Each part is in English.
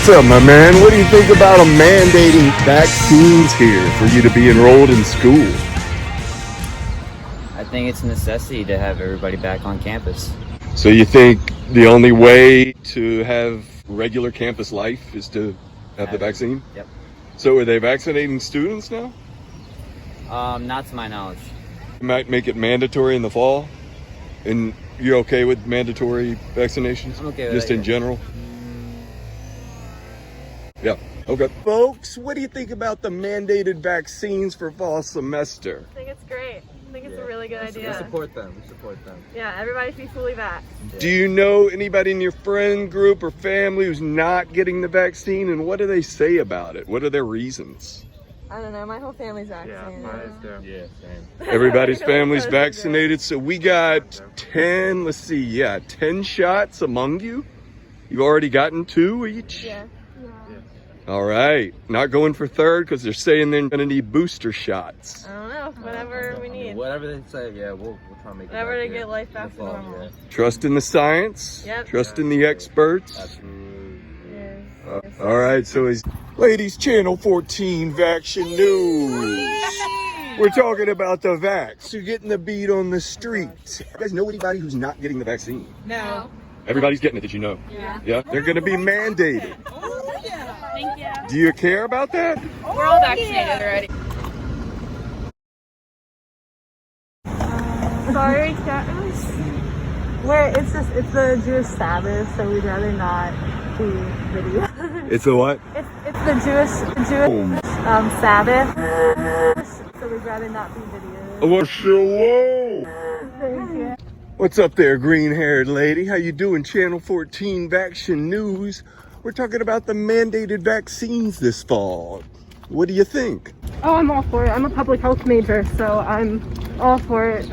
What's up, my man? What do you think about them mandating vaccines here for you to be enrolled in school? I think it's a necessity to have everybody back on campus. So you think the only way to have regular campus life is to have the vaccine? Yep. So are they vaccinating students now? Not to my knowledge. You might make it mandatory in the fall. And you're okay with mandatory vaccinations? I'm okay with Just that, in general? Yeah. Okay. Folks, what do you think about the mandated vaccines for fall semester? I think it's great. I think it's a really good idea. We support them. Yeah, everybody should be fully vaxxed. Do you know anybody in your friend group or family who's not getting the vaccine, and what do they say about it? What are their reasons? I don't know. My whole family's vaccinated. Yeah, same. Everybody's family's vaccinated, so we got 10, 10 shots among you. You've already gotten 2 each? Yeah. All right. Not going for third because they're saying they're going to need booster shots. I don't know. Whatever we need. Whatever they say, yeah, we'll try to make it. Whatever to get life back to normal. Yeah. Trust in the science. Yep. Trust in the experts. Absolutely. Yes. All right. So, ladies, Channel 14 VACTION News. We're talking about the vax. You're getting the beat on the street. You guys know anybody who's not getting the vaccine? No. Everybody's getting it, did you know? Yeah. Yeah? They're going to be mandated. Thank you. Do you care about that? We're all vaccinated already. Sorry, guys. It's the Jewish Sabbath, so we'd rather not be video. It's a what? It's the Jewish Sabbath, so we'd rather not be video. Shalom. Thank you. What's up there, green-haired lady? How you doing? Channel 14 VACTION News. We're talking about the mandated vaccines this fall. What do you think? Oh, I'm all for it. I'm a public health major, so I'm all for it.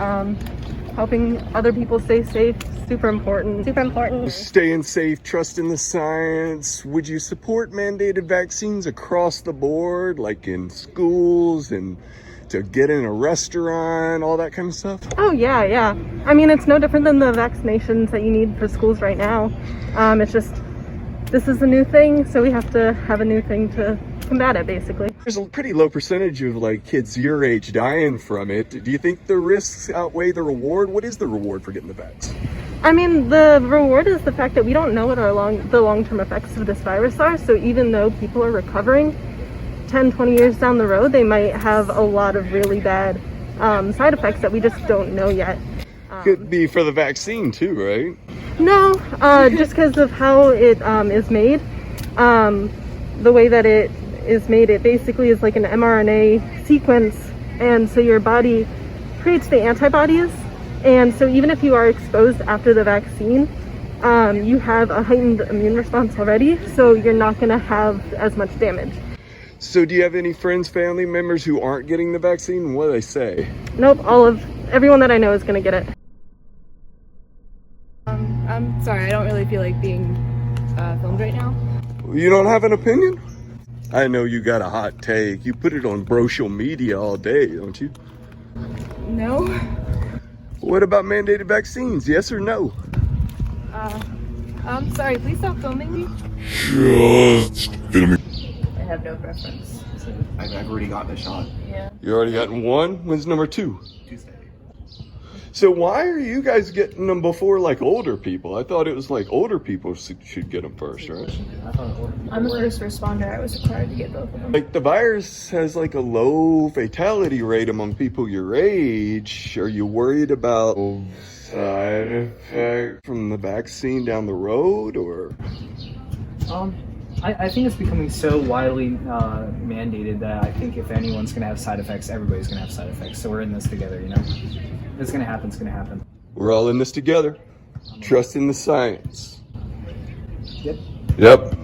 Helping other people stay safe, super important. Super important. Staying safe, trusting the science. Would you support mandated vaccines across the board, like in schools and to get in a restaurant, all that kind of stuff? Oh, yeah. I mean, it's no different than the vaccinations that you need for schools right now. It's just, this is a new thing, so we have to have a new thing to combat it, basically. There's a pretty low percentage of like kids your age dying from it. Do you think the risks outweigh the reward? What is the reward for getting the vax? I mean, the reward is the fact that we don't know what the long-term effects of this virus are, so even though people are recovering, 10, 20 years down the road, they might have a lot of really bad side effects that we just don't know yet. Could be for the vaccine too, right? No, just because of how it is made. The way that it is made, it basically is like an mRNA sequence, and so your body creates the antibodies, and so even if you are exposed after the vaccine, you have a heightened immune response already, so you're not going to have as much damage. So do you have any friends, family members who aren't getting the vaccine? What do they say? Nope, everyone that I know is going to get it. I'm sorry, I don't really feel like being filmed right now. You don't have an opinion? I know you got a hot take. You put it on social media all day, don't you? No. What about mandated vaccines? Yes or no? I'm sorry, please stop filming me. Just filming. I have no preference. I've already gotten a shot. Yeah. You already gotten 1? When's number 2? Tuesday. So why are you guys getting them before like older people? I thought it was like older people should get them first, right? I'm a first responder. I was required to get both of them. Like the virus has like a low fatality rate among people your age. Are you worried about side effects from the vaccine down the road, or? I think it's becoming so widely mandated that I think if anyone's going to have side effects, everybody's going to have side effects. So we're in this together, you know? If it's going to happen, it's going to happen. We're all in this together. Trust in the science. Yep.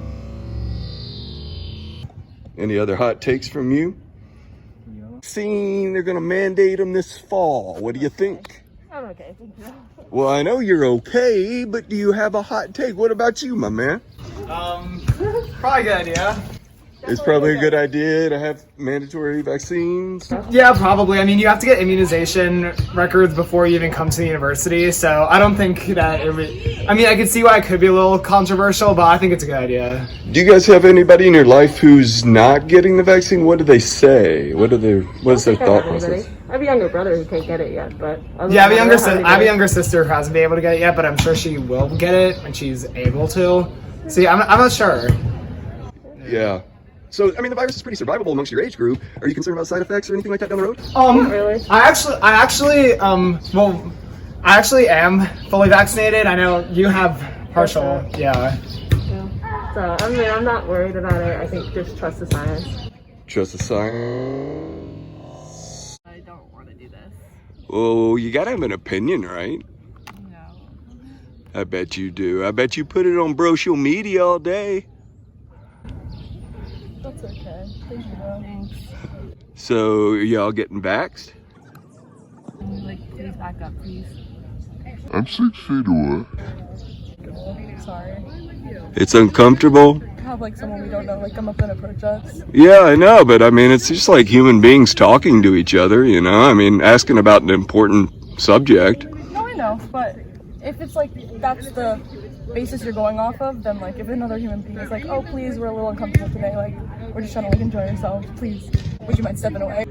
Any other hot takes from you? Seeing they're going to mandate them this fall. What do you think? I'm okay, thank you. Well, I know you're okay, but do you have a hot take? What about you, my man? Probably good idea. It's probably a good idea to have mandatory vaccines. Yeah, probably. I mean, you have to get immunization records before you even come to the university, so I don't think that it would... I mean, I could see why it could be a little controversial, but I think it's a good idea. Do you guys have anybody in your life who's not getting the vaccine? What do they say? What is their thought process? I have a younger brother who can't get it yet, but... Yeah, I have a younger sister who hasn't been able to get it yet, but I'm sure she will get it when she's able to. See, I'm not sure. Yeah. So, I mean, the virus is pretty survivable amongst your age group. Are you concerned about side effects or anything like that down the road? Not really. I actually am fully vaccinated. I know you have partial, yeah. So, I mean, I'm not worried about it. I think just trust the science. Trust the science. I don't want to do this. Oh, you gotta have an opinion, right? No. I bet you do. I bet you put it on social media all day. That's okay. Thank you, though. Thanks. So, y'all getting vaxxed? Like, please back up, please. I'm 6 feet away. Sorry. It's uncomfortable? Have like someone we don't know like come up and approach us. Yeah, I know, but I mean, it's just like human beings talking to each other, you know? I mean, asking about an important subject. No, I know, but if it's like that's the basis you're going off of, then like if another human being is like, oh please, we're a little uncomfortable today, like we're just trying to like enjoy ourselves, please, would you mind stepping away?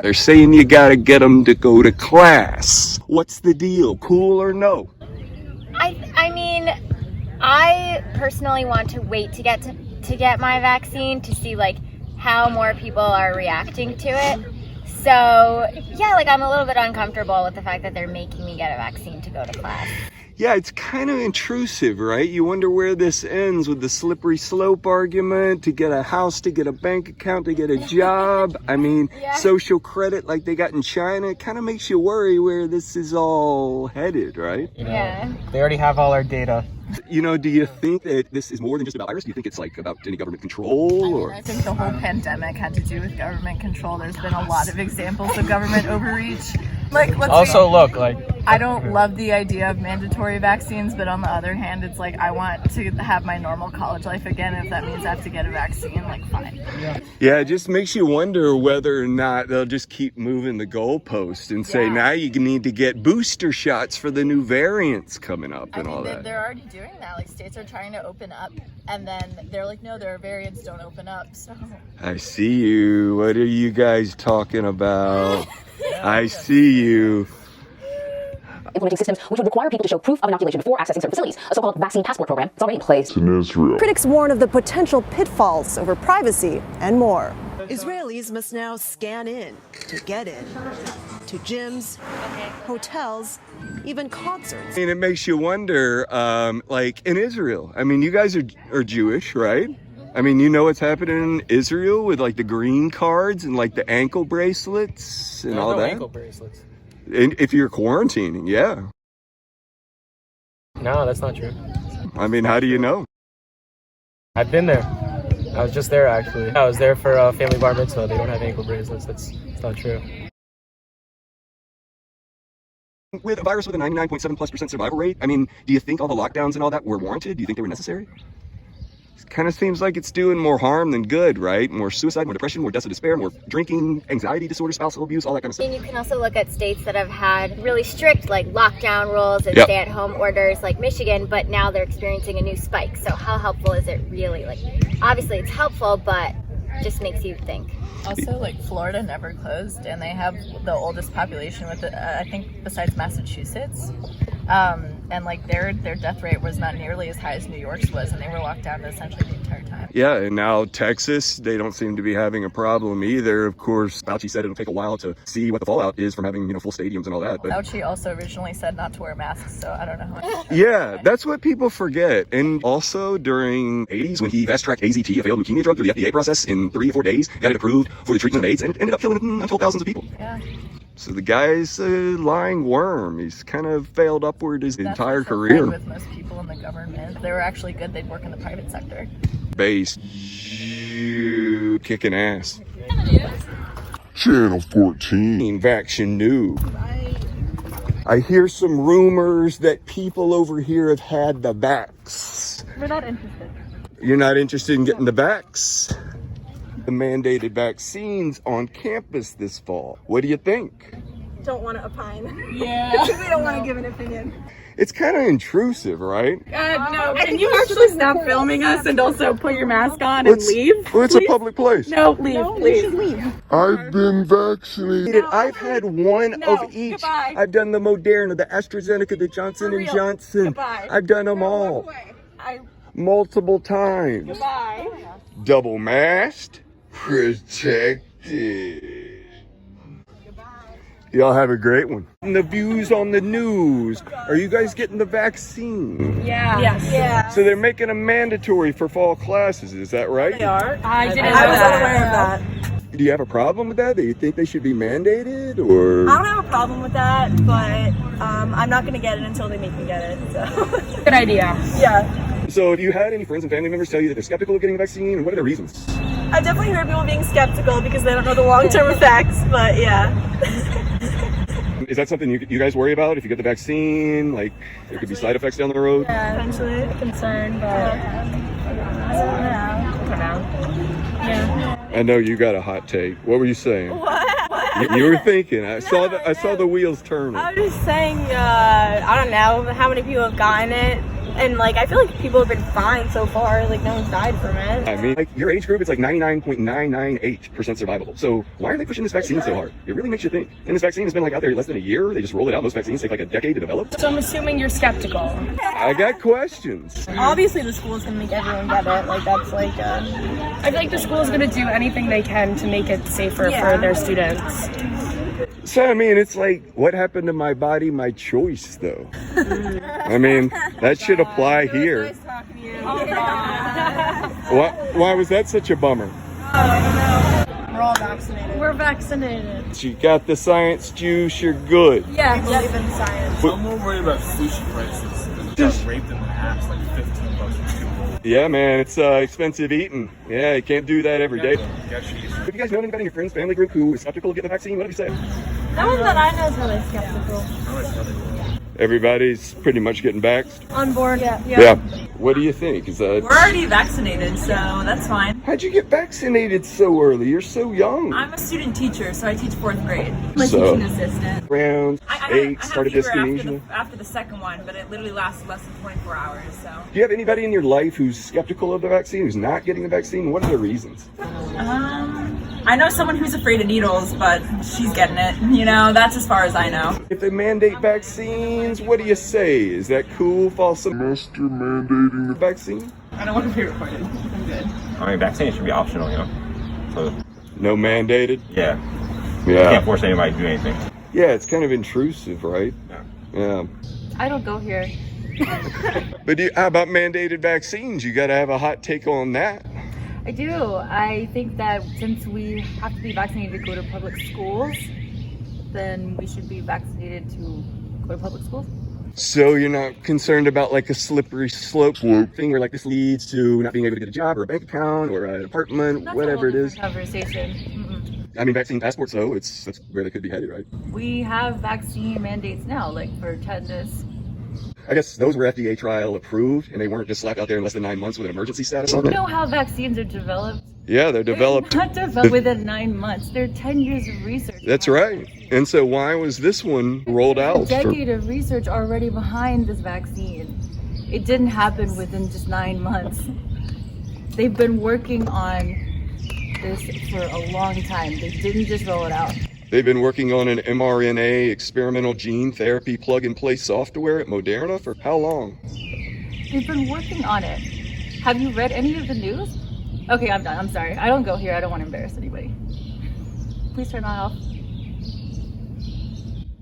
They're saying you gotta get them to go to class. What's the deal? Cool or no? I mean, I personally want to wait to get my vaccine to see like how more people are reacting to it. So yeah, like I'm a little bit uncomfortable with the fact that they're making me get a vaccine to go to class. Yeah, it's kind of intrusive, right? You wonder where this ends with the slippery slope argument, to get a house, to get a bank account, to get a job. I mean, Yeah. social credit like they got in China, it kind of makes you worry where this is all headed, right? Yeah. They already have all our data. You know, do you think that this is more than just about virus? Do you think it's like about any government control or? I think the whole pandemic had to do with government control. There's been a lot of examples of government overreach. Like, Look, like, I don't love the idea of mandatory vaccines, but on the other hand, it's like I want to have my normal college life again. If that means I have to get a vaccine, like fine. Yeah, it just makes you wonder whether or not they'll just keep moving the goalpost and say, now you need to get booster shots for the new variants coming up and all that. They're already doing that. Like states are trying to open up, and then they're like, no, their variants don't open up. So I see you. What are you guys talking about? I see you. Implementing systems which would require people to show proof of inoculation before accessing certain facilities. A so-called vaccine passport program is already in place. In Israel. Critics warn of the potential pitfalls over privacy and more. Israelis must now scan in to get in to gyms, hotels, even concerts. I mean, it makes you wonder, like in Israel. I mean, you guys are Jewish, right? I mean, you know what's happening in Israel with like the green cards and like the ankle bracelets and all that? ankle bracelets. And if you're quarantining, yeah. No, that's not true. I mean, how do you know? I've been there. I was just there actually. I was there for a family bar mitzvah. They don't have ankle bracelets. That's not true. With a virus with a 99.7+% survival rate, I mean, do you think all the lockdowns and all that were warranted? Do you think they were necessary? It kind of seems like it's doing more harm than good, right? More suicide, more depression, more deaths of despair, more drinking, anxiety disorder, spousal abuse, all that kind of stuff. And you can also look at states that have had really strict like lockdown rules and stay-at-home orders like Michigan, but now they're experiencing a new spike. So how helpful is it really? Like, obviously it's helpful, but just makes you think. also like Florida never closed, and they have the oldest population with I think besides Massachusetts. And like their death rate was not nearly as high as New York's was, and they were locked down essentially the entire time. Yeah, and now Texas, they don't seem to be having a problem either. Of course, Fauci said it'll take a while to see what the fallout is from having, you know, full stadiums and all that. But Fauci also originally said not to wear masks, so I don't know. yeah, that's what people forget. And also during 80s, when he fast-tracked AZT, a failed leukemia drug, through the FDA process in 3 or 4 days, got it approved for the treatment of AIDS, and it ended up killing untold thousands of people. Yeah. So the guy's a lying worm. He's kind of failed upward his entire That's the career. thing with most people in the government. They were actually good. They'd work in the private sector. Base. Kicking ass. Channel 14. VACTION noob. I hear some rumors that people over here have had the vax. We're not interested. You're not interested in getting the vax? The mandated vaccines on campus this fall. What do you think? Don't want to opine. Yeah. We don't want to give an opinion. It's kind of intrusive, right? No, can you actually stop filming us and also put your mask on and leave? Well, it's a public place. No, leave, please. I've been vaccinated. I've had one of each. goodbye. I've done the Moderna, the AstraZeneca, the Johnson & Johnson. Goodbye. I've done them all. Multiple times. Goodbye. Double masked, protected. Y'all have a great one. And the views on the news. Are you guys getting the vaccine? Yeah. Yes. Yeah. So they're making them mandatory for fall classes, is that right? They are. I didn't know I was that. unaware of that. Do you have a problem with that? Do you think they should be mandated, or? I don't have a problem with that, but I'm not going to get it until they make me get it. So. Good idea. Yeah. So have you had any friends and family members tell you that they're skeptical of getting a vaccine, and what are the reasons? I've definitely heard people being skeptical because they don't know the long-term effects, but yeah. Is that something you guys worry about if you get the vaccine? Like, there could be side effects down the road? Yeah, eventually. Concerned, but for now. Yeah. I know you got a hot take. What were you saying? What? You were thinking. I saw the wheels turning. I was just saying, I don't know how many people have gotten it. And, like, I feel like people have been fine so far. Like, no one's died from it. I mean, like, your age group is like 99.998% survivable. So why are they pushing this vaccine so hard? It really makes you think. And this vaccine has been, like, out there less than a year. They just roll it out. Most vaccines take, like, a decade to develop. So I'm assuming you're skeptical. I got questions. Obviously, the school's going to make everyone get it. Like, that's, like, I feel like the school is going to do anything they can to make it safer for their students. So, I mean, it's like, what happened to my body, my choice, though? I mean, that should apply here. nice talking to you. Why was that such a bummer? We're all vaccinated. We're vaccinated. You got the science juice, you're good. Yeah. I believe in science. I'm more worried about sushi prices. Just raped in the ass like $15 for 2 rolls. Yeah, man, it's expensive eating. Yeah, you can't do that every day. Got cheese. Have you guys known anybody in your friends, family group who is skeptical of getting the vaccine? What have you say? No one that I know is really skeptical. Everybody's pretty much getting vaxxed. On board. Yeah. What do you think? Is that? We're already vaccinated, so that's fine. How'd you get vaccinated so early? You're so young. I'm a student teacher, so I teach 4th grade. I'm a So- teaching assistant. Round I 8, had started fever dyskinesia. after the second one, but it literally lasted less than 24 hours, so. Do you have anybody in your life who's skeptical of the vaccine, who's not getting the vaccine? What are the reasons? I know someone who's afraid of needles, but she's getting it. You know, that's as far as I know. If they mandate vaccines, what do you say? Is that cool? Fall semester mandating the vaccine? I don't want to be recorded. I'm good. I mean, vaccine should be optional, you know? So, No mandated? yeah. You Yeah. can't force anybody to do anything. Yeah, it's kind of intrusive, right? Yeah. I don't go here. But how about mandated vaccines? You got to have a hot take on that. I do. I think that since we have to be vaccinated to go to public schools, then we should be vaccinated to go to public schools. So you're not concerned about like a slippery slope thing where like this leads to not being able to get a job or a bank account or an apartment, That's whatever a it whole is. different conversation. I mean, vaccine passports, though, that's where they could be headed, right? We have vaccine mandates now, like for tetanus. I guess those were FDA trial approved, and they weren't just slapped out there in less than 9 months with an emergency status on You them. know how vaccines are developed? Yeah, they're developed. They're not developed within 9 months. They're 10 years of research. That's right. And so why was this one rolled out? A decade of research already behind this vaccine. It didn't happen within just 9 months. They've been working on this for a long time. They didn't just roll it out. They've been working on an mRNA experimental gene therapy plug-and-play software at Moderna for how long? They've been working on it. Have you read any of the news? Okay, I'm done. I'm sorry. I don't go here. I don't want to embarrass anybody. Please turn that off.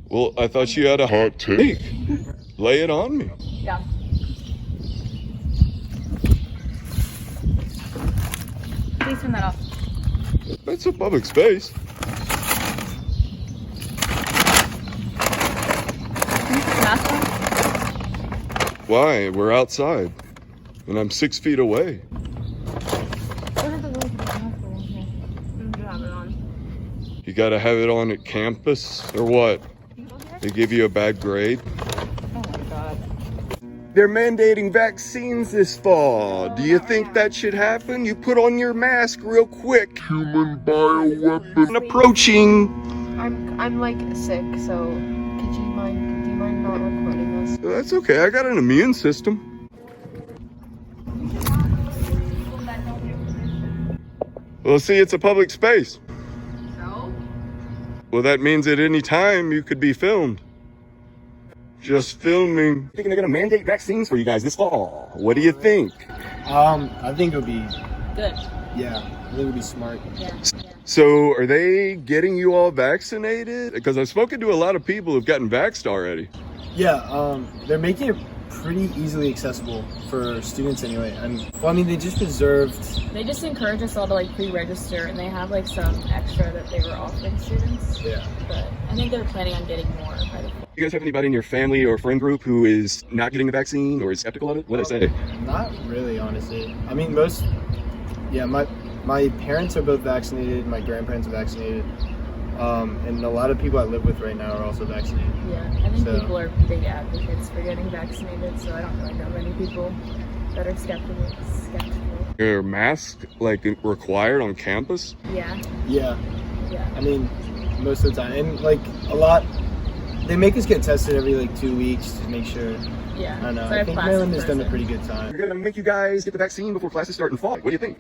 Well, I thought you had a hot take. Lay it on me. Yeah. Please turn that off. That's a public space. Can you put your mask on? Why? We're outside. And I'm 6 feet away. What are the rules of the mask in here? You have it on. You gotta have it on at campus, or what? They give you a bad grade? Oh my god. They're mandating vaccines this fall. Do you think that should happen? You put on your mask real quick. Human bioweapon approaching. I'm like sick, so do you mind not recording this? That's okay. I got an immune system. Well, see, it's a public space. So? Well, that means at any time you could be filmed. Just filming. Thinking they're gonna mandate vaccines for you guys this fall. What do you think? I think it would be Good. yeah. I think it would be smart. Yeah. So, are they getting you all vaccinated? Because I've spoken to a lot of people who've gotten vaxxed already. Yeah, they're making it pretty easily accessible for students anyway. Well, I mean, they just reserved. They just encourage us all to like pre-register, and they have like some extra that they were offering students. Yeah. But I think they're planning on getting more by the fall. You guys have anybody in your family or friend group who is not getting the vaccine or is skeptical of it? What do they say? Not really, honestly. I mean, my parents are both vaccinated. My grandparents are vaccinated. And a lot of people I live with right now are also vaccinated. Yeah, I think people are big advocates for getting vaccinated, so I don't really know many people that are skeptical. Are masks like required on campus? Yeah. Yeah. Yeah. I mean, most of the time, and like a lot, they make us get tested every like 2 weeks to make sure. Yeah. I don't know. So I think Maryland has done a pretty good time. They're gonna make you guys get the vaccine before classes start in fall. What do you think?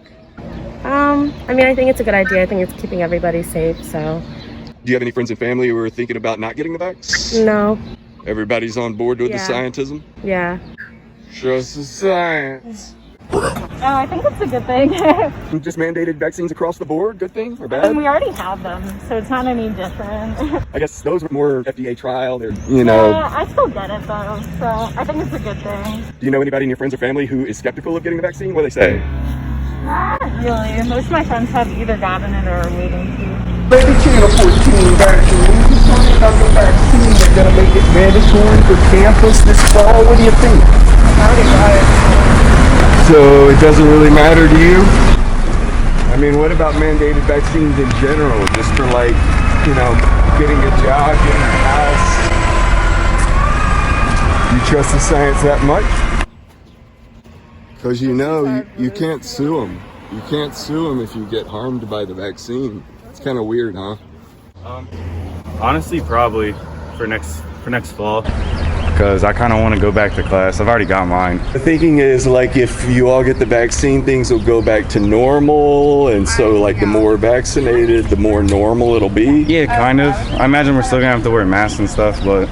I mean, I think it's a good idea. I think it's keeping everybody safe, so. Do you have any friends and family who are thinking about not getting the vax? No. Everybody's on board with the Yeah. scientism? Yeah. Trust the science. I think it's a good thing. Just mandated vaccines across the board, good thing or I bad? mean, we already have them, so it's not any different. I guess those were more FDA trial. They're, you know. I still get it though, so I think it's a good thing. Do you know anybody in your friends or family who is skeptical of getting the vaccine? What do they say? Not really. Most of my friends have either gotten it or are waiting to. Baby Channel 14 vaccine. What you talking about the vaccine? They're gonna make it mandatory for campus this fall. What do you think? I already got it. So it doesn't really matter to you? I mean, what about mandated vaccines in general? Just for like, you know, getting a job, getting a house? You trust the science that much? Because you know, you can't sue them. You can't sue them if you get harmed by the vaccine. It's kind of weird, huh? Honestly, probably for next fall, because I kind of want to go back to class. I've already got mine. The thinking is like if you all get the vaccine, things will go back to normal, and so like the more vaccinated, the more normal it'll be. Yeah, kind of. I imagine we're still gonna have to wear masks and stuff, but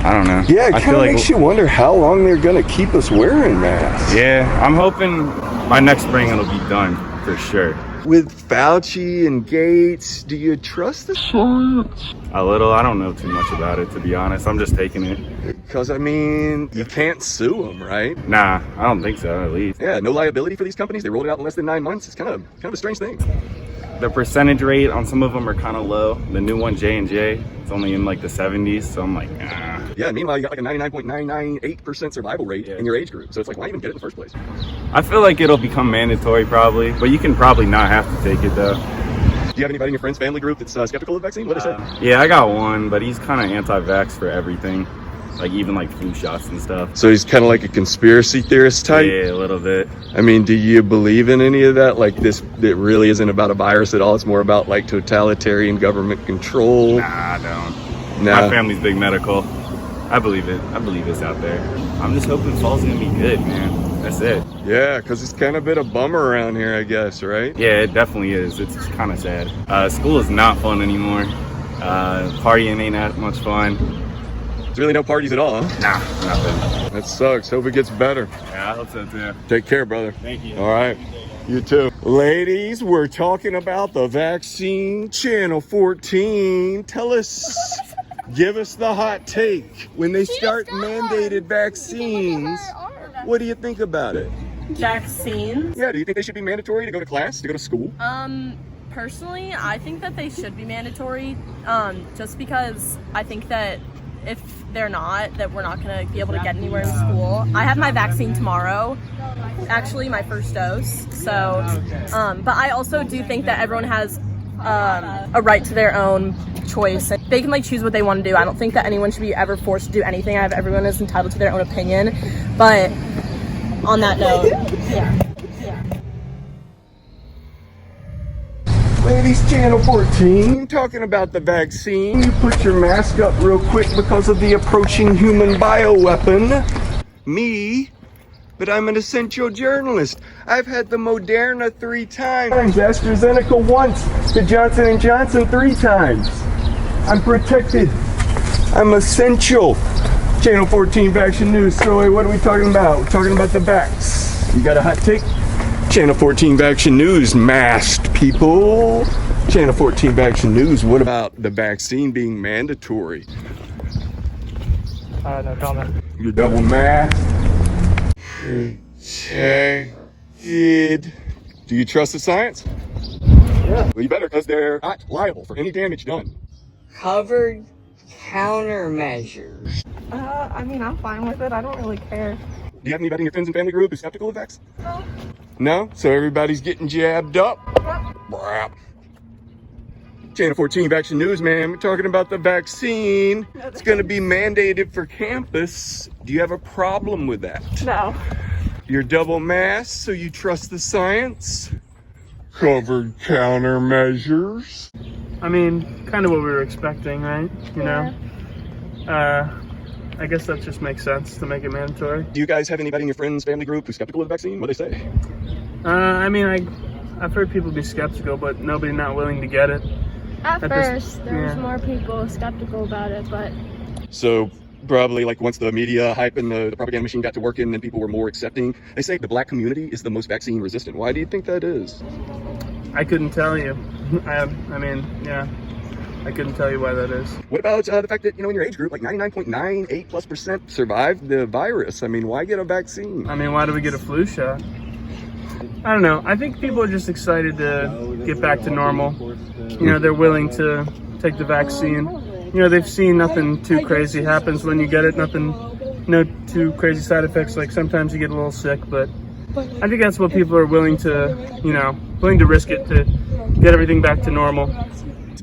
I don't know. Yeah, it I kind feel of like makes you wonder how long they're gonna keep us wearing masks. yeah, I'm hoping by next spring it'll be done for sure. With Fauci and Gates, do you trust the science? A little. I don't know too much about it, to be honest. I'm just taking it. Because I mean, you can't sue them, right? Nah, I don't think so, at least. Yeah, no liability for these companies. They rolled it out in less than 9 months. It's kind of a strange thing. The percentage rate on some of them are kind of low. The new one, J&J, it's only in like the 70s, so I'm like, nah. Yeah, meanwhile, you got like a 99.998% survival rate in your age group. So it's like, why even get it in the first place? I feel like it'll become mandatory probably, but you can probably not have to take it though. Do you have anybody in your friends, family group that's skeptical of the vaccine? What do they say? Yeah, I got one, but he's kind of anti-vax for everything. Like even like flu shots and stuff. So he's kind of like a conspiracy theorist type? Yeah, a little bit. I mean, do you believe in any of that? Like this, it really isn't about a virus at all. It's more about like totalitarian government control. Nah, I don't. Nah. My family's big medical. I believe it. I believe it's out there. I'm just hoping fall's gonna be good, man. That's it. Yeah, because it's kind of been a bummer around here, I guess, right? Yeah, it definitely is. It's kind of sad. School is not fun anymore. Partying ain't that much fun. There's really no parties at all, huh? Nah, nothing. That sucks. Hope it gets better. Yeah, I hope so too. Take care, brother. Thank you. All right. You too. Ladies, we're talking about the vaccine. Channel 14. Tell us, give us the hot take. When they start mandated vaccines, what do you think about it? Vaccines? Yeah, do you think they should be mandatory to go to class, to go to school? Personally, I think that they should be mandatory, just because I think that if they're not, that we're not going to be able to get anywhere in school. I have my vaccine tomorrow, actually my first dose, so, but I also do think that everyone has a right to their own choice. They can like choose what they want to do. I don't think that anyone should be ever forced to do anything. Everyone is entitled to their own opinion. But on that note, yeah. Ladies, Channel 14, talking about the vaccine. You put your mask up real quick because of the approaching human bioweapon. Me? But I'm an essential journalist. I've had the Moderna 3 times, AstraZeneca once, the Johnson & Johnson 3 times. I'm protected. I'm essential. Channel 14 VACTION News. So what are we talking about? We're talking about the vax. You got a hot take? Channel 14 VACTION News, masked people. Channel 14 VACTION News, what about the vaccine being mandatory? No comment. You're double masked. Protected. Do you trust the science? Yeah. Well, you better, because they're not liable for any damage done. Covered countermeasures. I mean, I'm fine with it. I don't really care. Do you have anybody in your friends and family group who's skeptical of vax? No. No? So everybody's getting jabbed up? Brap. Channel 14 VACTION News, man. We're talking about the vaccine. It's going to be mandated for campus. Do you have a problem with that? No. You're double masked, so you trust the science? Covered countermeasures. I mean, kind of what we were expecting, right? You know? I guess that just makes sense to make it mandatory. Do you guys have anybody in your friends, family group who's skeptical of the vaccine? What do they say? I mean, I've heard people be skeptical, but nobody not willing to get it. At first, there was more people skeptical about it, but... So probably like once the media hype and the propaganda machine got to working, then people were more accepting. They say the black community is the most vaccine resistant. Why do you think that is? I couldn't tell you. I mean, yeah. I couldn't tell you why that is. What about the fact that, you know, in your age group, like 99.98+% survived the virus? I mean, why get a vaccine? I mean, why do we get a flu shot? I don't know. I think people are just excited to get back to normal. You know, they're willing to take the vaccine. You know, they've seen nothing too crazy happens when you get it. No too crazy side effects. Like sometimes you get a little sick, but I think that's what people are willing to, you know, willing to risk it to get everything back to normal.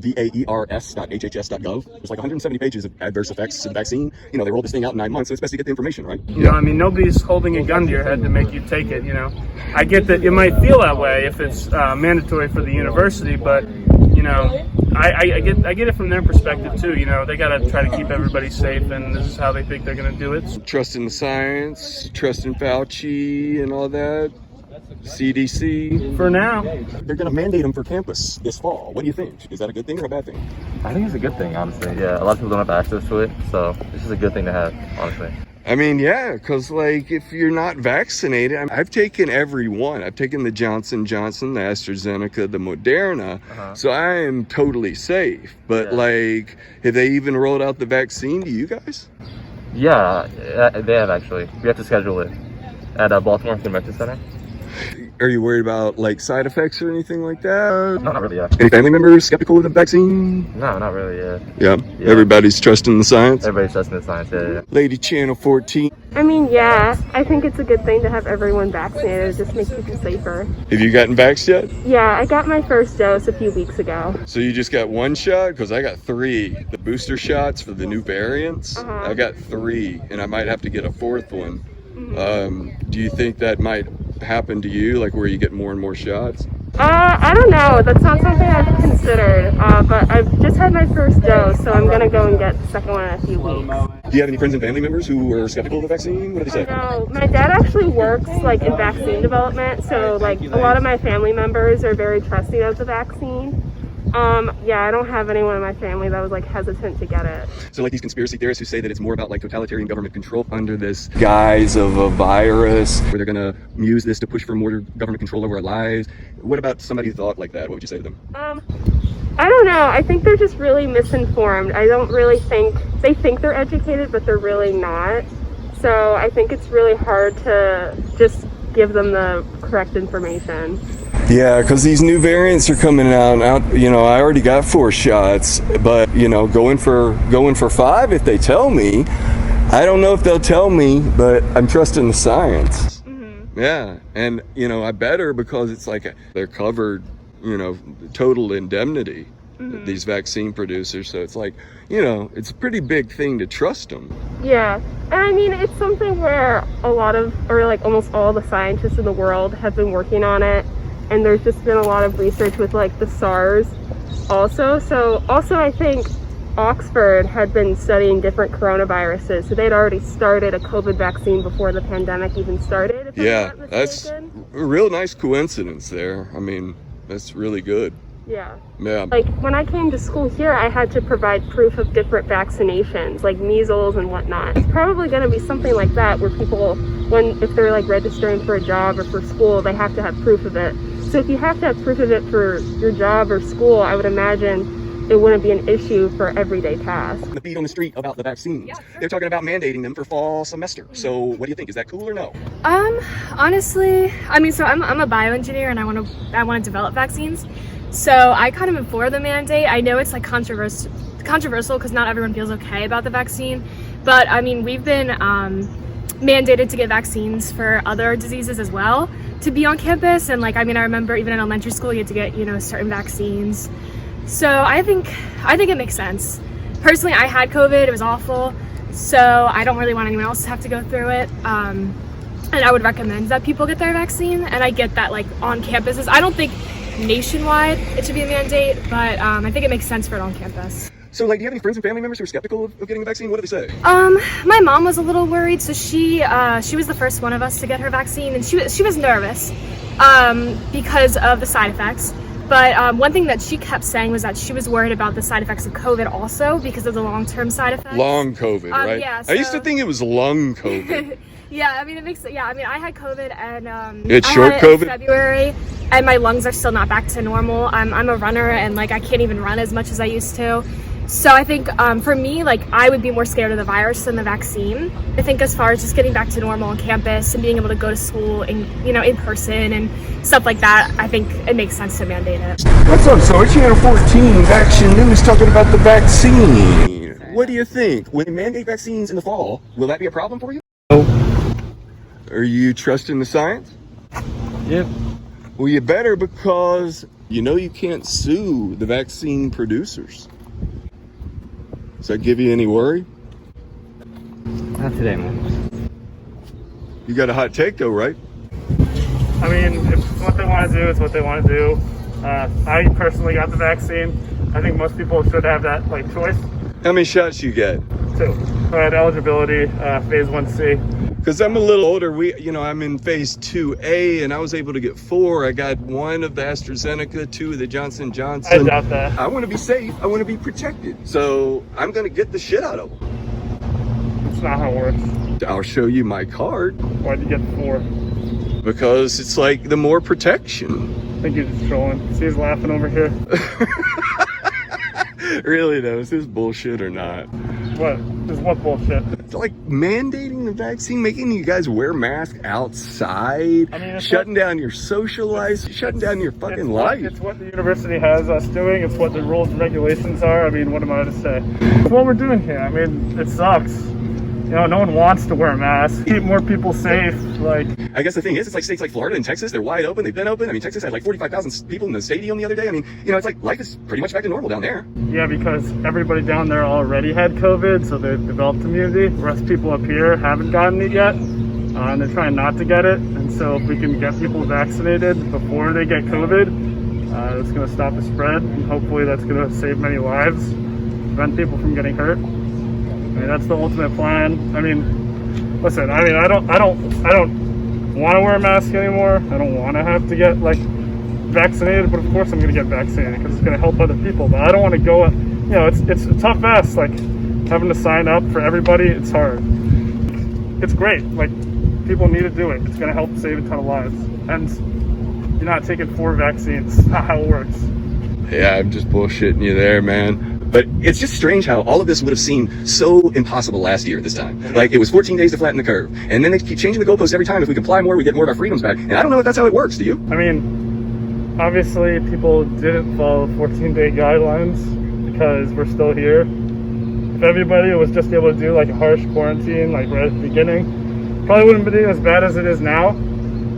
VAERS.HHS.gov. There's like 170 pages of adverse effects of the vaccine. You know, they rolled this thing out in 9 months, so it's best to get the information, right? You know, I mean, nobody's holding a gun to your head to make you take it, you know. I get that it might feel that way if it's mandatory for the university, but, you know, I get it from their perspective too. You know, they got to try to keep everybody safe, and this is how they think they're going to do it. Trust in the science, trust in Fauci and all that. CDC. For now. They're going to mandate them for campus this fall. What do you think? Is that a good thing or a bad thing? I think it's a good thing, honestly. Yeah, a lot of people don't have access to it, so this is a good thing to have, honestly. I mean, yeah, because like if you're not vaccinated, I've taken every one. I've taken the Johnson & Johnson, the AstraZeneca, the Moderna, so I am totally safe. But like, have they even rolled out the vaccine to you guys? Yeah, they have actually. We have to schedule it at Baltimore Convention Center. Are you worried about like side effects or anything like that? No, not really, yeah. Any family members skeptical of the vaccine? No, not really, yeah. Yeah, everybody's trusting the science? Everybody's trusting the science, yeah. Lady Channel 14. I mean, yeah, I think it's a good thing to have everyone vaccinated. It just makes people safer. Have you gotten vaxxed yet? Yeah, I got my first dose a few weeks ago. So you just got one shot? Because I got 3. The booster shots for the new variants, I got 3, and I might have to get a 4th one. Do you think that might happen to you, like where you get more and more shots? I don't know. That's not something I've considered, but I've just had my first dose, so I'm gonna go and get the second one in a few weeks. Do you have any friends and family members who are skeptical of the vaccine? What do they say? No, my dad actually works like in vaccine development, so like a lot of my family members are very trusting of the vaccine. Yeah, I don't have anyone in my family that was like hesitant to get it. So like these conspiracy theorists who say that it's more about like totalitarian government control under this guise of a virus, where they're gonna use this to push for more government control over our lives. What about somebody who thought like that? What would you say to them? I don't know. I think they're just really misinformed. I don't really think, they think they're educated, but they're really not. So I think it's really hard to just give them the correct information. Yeah, because these new variants are coming out. You know, I already got 4 shots, but you know, going for 5 if they tell me. I don't know if they'll tell me, but I'm trusting the science. Yeah, and you know, I better because it's like they're covered you know, total indemnity, these vaccine producers. So it's like, you know, it's a pretty big thing to trust them. Yeah, and I mean, it's something where a lot of, or like almost all the scientists in the world have been working on it, and there's just been a lot of research with like the SARS also. So also I think Oxford had been studying different coronaviruses, so they'd already started a COVID vaccine before the pandemic even started. Yeah, that's a real nice coincidence there. I mean, that's really good. Yeah. Yeah. Like when I came to school here, I had to provide proof of different vaccinations, like measles and whatnot. It's probably going to be something like that where people, if they're like registering for a job or for school, they have to have proof of it. So if you have to have proof of it for your job or school, I would imagine it wouldn't be an issue for everyday tasks. The feed on the street about the vaccines. Yeah, sure. They're talking about mandating them for fall semester. So what do you think? Is that cool or no? Honestly, I mean, so I'm a bioengineer and I want to develop vaccines. So I kind of am for the mandate. I know it's like controversial because not everyone feels okay about the vaccine. But I mean, we've been mandated to get vaccines for other diseases as well to be on campus. And like, I mean, I remember even in elementary school, you had to get, you know, certain vaccines. So I think it makes sense. Personally, I had COVID, it was awful. So I don't really want anyone else to have to go through it. And I would recommend that people get their vaccine. And I get that like on campuses, I don't think nationwide it should be a mandate, but I think it makes sense for it on campus. So like, do you have any friends and family members who are skeptical of getting the vaccine? What do they say? My mom was a little worried, so she was the first one of us to get her vaccine, and she was nervous because of the side effects. But one thing that she kept saying was that she was worried about the side effects of COVID also because of the long-term side effects. Long COVID, right? Yeah, I used to think it was lung COVID. Yeah, I mean, I mean, I had COVID and it's I short had it COVID? in February, and my lungs are still not back to normal. I'm a runner, and like I can't even run as much as I used to. So I think for me, like I would be more scared of the virus than the vaccine. I think as far as just getting back to normal on campus and being able to go to school and, you know, in person and stuff like that, I think it makes sense to mandate it. What's up, so it's Channel 14 VACTION News talking about the vaccine. What do you think? When they mandate vaccines in the fall, will that be a problem for you? Are you trusting the science? Yep. Well, you better, because you know you can't sue the vaccine producers. Does that give you any worry? Not today, man. You got a hot take though, right? I mean, if it's what they want to do, it's what they want to do. I personally got the vaccine. I think most people should have that like choice. How many shots you get? 2. So I had eligibility, phase 1C. Because I'm a little older, I'm in phase 2A, and I was able to get 4. I got 1 of the AstraZeneca, 2 of the Johnson & Johnson. I doubt that. I want to be safe. I want to be protected. So I'm going to get the shit out of them. That's not how it works. I'll show you my card. Why'd you get 4? Because it's like the more protection. I think you're just trolling. See, he's laughing over here. Really though, is this bullshit or not? What? Is what bullshit? It's like mandating the vaccine, making you guys wear masks outside, shutting down your social life, shutting down your fucking life. It's what the university has us doing. It's what the rules and regulations are. I mean, what am I to say? It's what we're doing here. I mean, it sucks. You know, no one wants to wear a mask. Keep more people safe. Like, I guess the thing is, it's like states like Florida and Texas, they're wide open. They've been open. I mean, Texas had like 45,000 people in the stadium the other day. I mean, you know, it's like life is pretty much back to normal down there. Yeah, because everybody down there already had COVID, so they've developed immunity. Whereas people up here haven't gotten it yet, and they're trying not to get it. And so if we can get people vaccinated before they get COVID, it's going to stop the spread, and hopefully that's going to save many lives, prevent people from getting hurt. I mean, that's the ultimate plan. I mean, listen, I mean, I don't want to wear a mask anymore. I don't want to have to get like vaccinated, but of course I'm going to get vaccinated because it's going to help other people. But I don't want to go, you know, it's a tough ask, like having to sign up for everybody. It's hard. It's great. Like, people need to do it. It's going to help save a ton of lives. And you're not taking 4 vaccines. That's not how it works. Yeah, I'm just bullshitting you there, man. But it's just strange how all of this would have seemed so impossible last year at this time. Like, it was 14 days to flatten the curve. And then they keep changing the goalposts every time. If we comply more, we get more of our freedoms back. And I don't know if that's how it works, do you? I mean, obviously people didn't follow 14-day guidelines because we're still here. If everybody was just able to do like a harsh quarantine, like right at the beginning, probably wouldn't be as bad as it is now.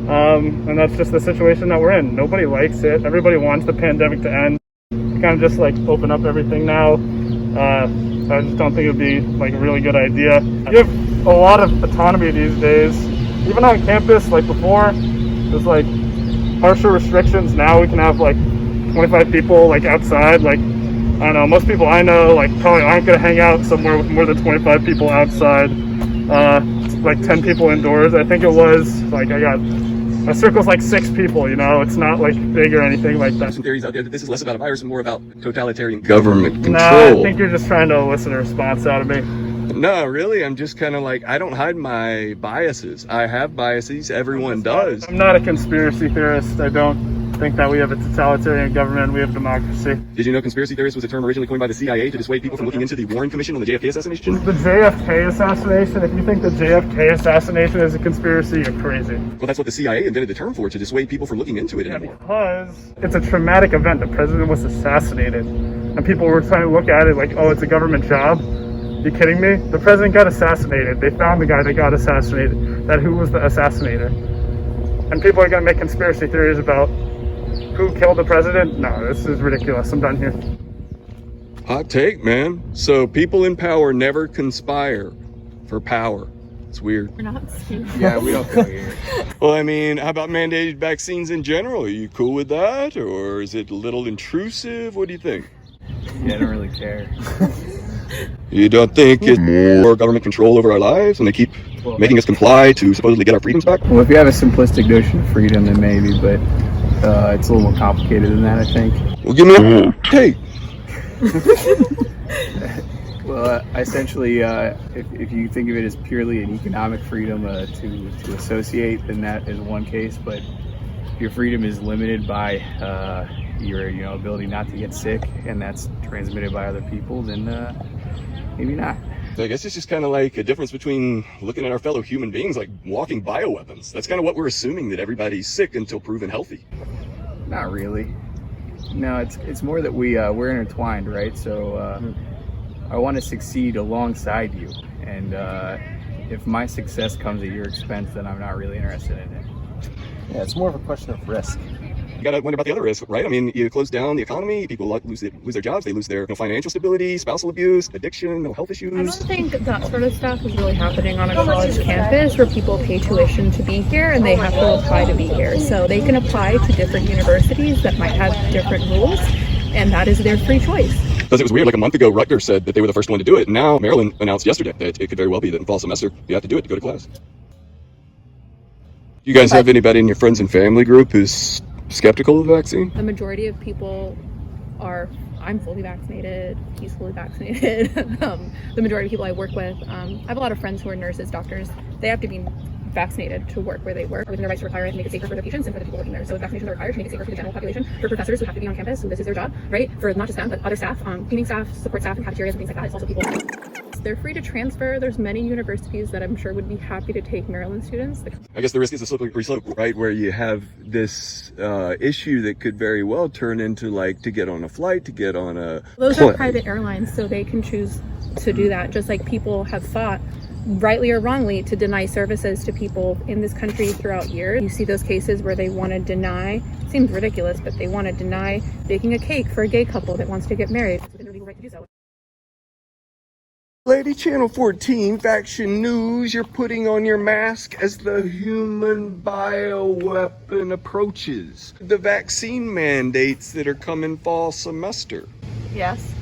And that's just the situation that we're in. Nobody likes it. Everybody wants the pandemic to end. Kind of just like open up everything now. I just don't think it would be like a really good idea. You have a lot of autonomy these days. Even on campus, like before, there's like harsher restrictions. Now we can have like 25 people like outside. Like, I don't know, most people I know like probably aren't gonna hang out somewhere with more than 25 people outside. Like 10 people indoors. I think it was like my circle's like 6 people, you know, it's not like big or anything like that. Some theories out there that this is less about a virus and more about totalitarian government control. Nah, I think you're just trying to elicit a response out of me. No, really, I'm just kind of like, I don't hide my biases. I have biases, everyone does. I'm not a conspiracy theorist. I don't think that we have a totalitarian government, we have democracy. Did you know conspiracy theorist was a term originally coined by the CIA to dissuade people from looking into the Warren Commission on the JFK assassination? The JFK assassination, if you think the JFK assassination is a conspiracy, you're crazy. Well, that's what the CIA invented the term for, to dissuade people from looking into it anymore. Because it's a traumatic event. The president was assassinated. And people were trying to look at it like, oh, it's a government job. You kidding me? The president got assassinated. They found the guy that got assassinated. Who was the assassinator? And people are going to make conspiracy theories about who killed the president? No, this is ridiculous. I'm done here. Hot take, man. So people in power never conspire for power. It's weird. We're not stupid. Yeah, we don't feel here. Well, I mean, how about mandated vaccines in general? Are you cool with that? Or is it a little intrusive? What do you think? Yeah, I don't really care. You don't think it's more government control over our lives and they keep making us comply to supposedly get our freedoms back? Well, if you have a simplistic notion of freedom, then maybe, but it's a little more complicated than that, I think. Well, give me a take. Well, essentially, if you think of it as purely an economic freedom to associate, then that is one case. But if your freedom is limited by your ability not to get sick, and that's transmitted by other people, then maybe not. I guess it's just kind of like a difference between looking at our fellow human beings like walking bioweapons. That's kind of what we're assuming, that everybody's sick until proven healthy. Not really. No, it's more that we're intertwined, right? So I want to succeed alongside you, and if my success comes at your expense, then I'm not really interested in it. Yeah, it's more of a question of risk. You gotta wonder about the other risk, right? I mean, you close down the economy, people lose their jobs, they lose their financial stability, spousal abuse, addiction, health issues. I don't think that sort of stuff is really happening on a college campus where people pay tuition to be here and they have to apply to be here. So they can apply to different universities that might have different rules, and that is their free choice. Because it was weird, like a month ago, Rutgers said that they were the first one to do it. And now Maryland announced yesterday that it could very well be that in fall semester, you have to do it to go to class. You guys have anybody in your friends and family group who's skeptical of the vaccine? The majority of people are, I'm fully vaccinated, he's fully vaccinated. The majority of people I work with, I have a lot of friends who are nurses, doctors, they have to be vaccinated to work where they work, within their rights to require it to make it safer for their patients and for the people working there. So vaccinations are required to make it safer for the general population, for professors who have to be on campus, so this is their job, right? For not just them, but other staff, cleaning staff, support staff, and cafeterias and things like that. It's also people. They're free to transfer. There's many universities that I'm sure would be happy to take Maryland students. I guess the risk is a slippery slope, right? Where you have this issue that could very well turn into like to get on a flight, to get on a Those are private airlines, so they can choose to do that, just like people have fought, rightly or wrongly, to deny services to people in this country throughout years. You see those cases where they want to deny, it seems ridiculous, but they want to deny baking a cake for a gay couple that wants to get married. It's within their legal right to do so. Lady Channel 14, Faction News, you're putting on your mask as the human bioweapon approaches the vaccine mandates that are coming fall semester. Yes.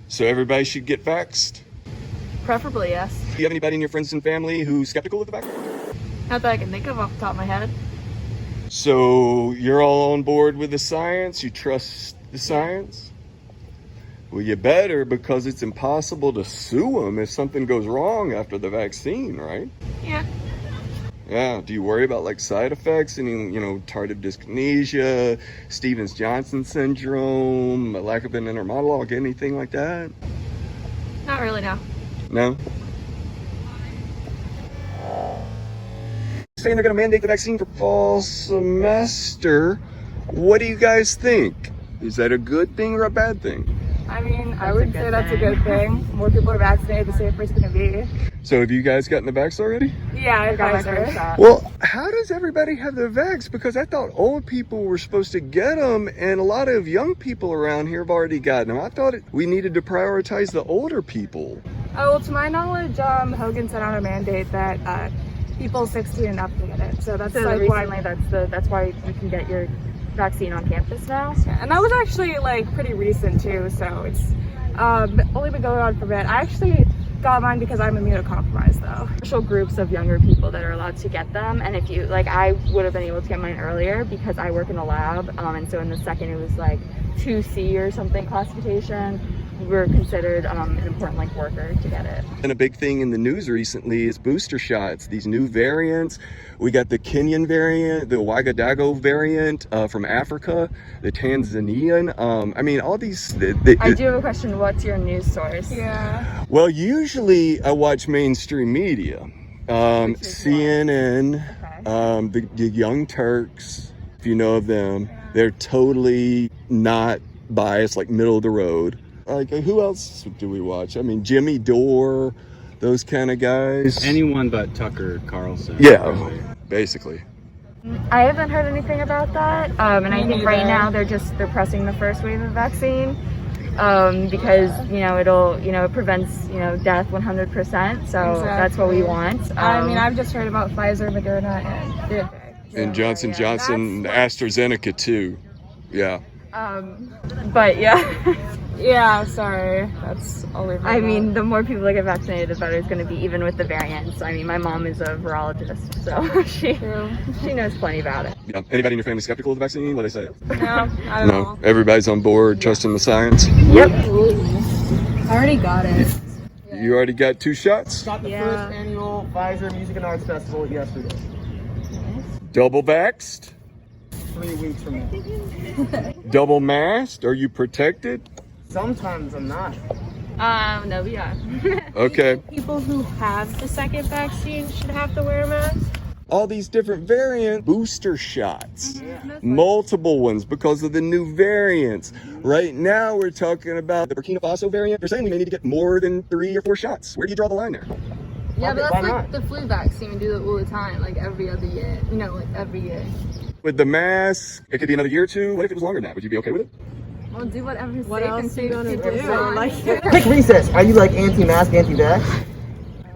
So everybody should get vaxxed? Preferably, yes. Do you have anybody in your friends and family who's skeptical of the vaccine? Not that I can think of off the top of my head. So you're all on board with the science? You trust the science? Well, you better, because it's impossible to sue them if something goes wrong after the vaccine, right? Yeah. Yeah. Do you worry about like side effects? Any, tardive dyskinesia, Stevens-Johnson syndrome, a lack of an inner monologue, anything like that? Not really, no. No? Saying they're going to mandate the vaccine for fall semester. What do you guys think? Is that a good thing or a bad thing? I mean, I would say that's a good thing. More people are vaccinated, the safer it's going to be. So have you guys gotten the vax already? Yeah, I got my first shot. Well, how does everybody have their vax? Because I thought old people were supposed to get them, and a lot of young people around here have already gotten them. I thought we needed to prioritize the older people. Oh, well, to my knowledge, Hogan sent out a mandate that people 16 and up can get it. So that's like recently, that's why you can get your vaccine on campus now. Yeah, and that was actually like pretty recent too. So it's only been going on for a bit. I actually got mine because I'm immunocompromised though. Special groups of younger people that are allowed to get them, and if you like, I would have been able to get mine earlier because I work in a lab, and so in the second it was like 2C or something classification, we're considered an important like worker to get it. And a big thing in the news recently is booster shots, these new variants. We got the Kenyan variant, the Wagadago variant from Africa, the Tanzanian. I mean, all these. I do have a question. What's your news source? Yeah. Well, usually I watch mainstream media, CNN, the Young Turks, if you know of them. They're totally not biased, like middle of the road. Like, who else do we watch? I mean, Jimmy Dore, those kind of guys. Anyone but Tucker Carlson. Yeah, basically. I haven't heard anything about that, and I think right now they're pressing the first wave of vaccine because it prevents death 100%. So that's what we want. I mean, I've just heard about Pfizer, Moderna, and Johnson Johnson, AstraZeneca too. Yeah. But yeah. Yeah, sorry. That's all I mean, the more people that get vaccinated, the better it's going to be, even with the variants. I mean, my mom is a virologist, so she knows plenty about it. Yeah. Anybody in your family skeptical of the vaccine? What do they say? No, I don't know. Everybody's on board, trusting the science. Yep. I already got it. You already got 2 shots? Got the first annual Pfizer Music and Arts Festival yesterday. Double vaxxed? 3 weeks from now. Double masked? Are you protected? Sometimes I'm not. No, we are. Okay. People who have the second vaccine should have to wear a mask. All these different variant booster shots, multiple ones because of the new variants. Right now we're talking about the Burkina Faso variant. They're saying we may need to get more than 3 or 4 shots. Where do you draw the line there? Yeah, but that's like the flu vaccine. We do it all the time, like every other year. Like every year. With the mask, it could be another year or 2. What if it was longer than that? Would you be okay with it? Well, do whatever's What safe else and are you safe gonna to do. Quick recess. Are you like anti-mask, anti-vax?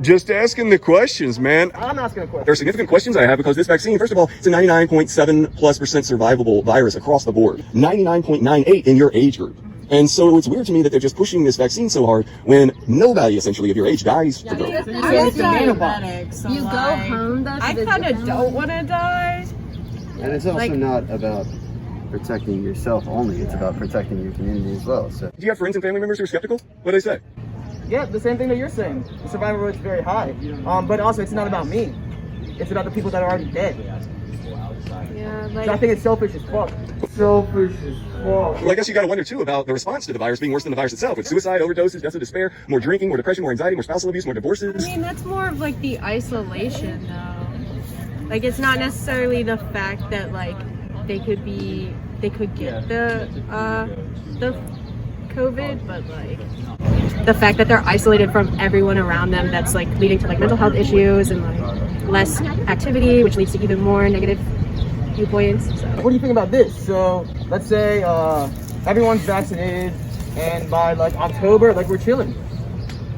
Just asking the questions, man. I'm asking a question. There are significant questions I have because this vaccine, first of all, it's a 99.7+% survivable virus across the board. 99.98 in your age group. And so it's weird to me that they're just pushing this vaccine so hard when nobody essentially of your age dies from COVID. I'm diabetic, so you go home. I kind of don't want to die. And it's also not about protecting yourself only, it's about protecting your community as well. So, do you have friends and family members who are skeptical? What do they say? Yeah, the same thing that you're saying. The survival rate is very high. But also, it's not about me. It's about the people that are already dead. Yeah, so I think it's selfish as fuck. Selfish as fuck. Well, I guess you got to wonder too about the response to the virus being worse than the virus itself. With suicide, overdoses, deaths of despair, more drinking, more depression, more anxiety, more spousal abuse, more divorces. I mean, that's more of like the isolation, though. Like, it's not necessarily the fact that like they could get the COVID, but like the fact that they're isolated from everyone around them, that's like leading to like mental health issues and like less activity, which leads to even more negative viewpoints. So. What do you think about this? So let's say everyone's vaccinated, and by like October, like we're chilling.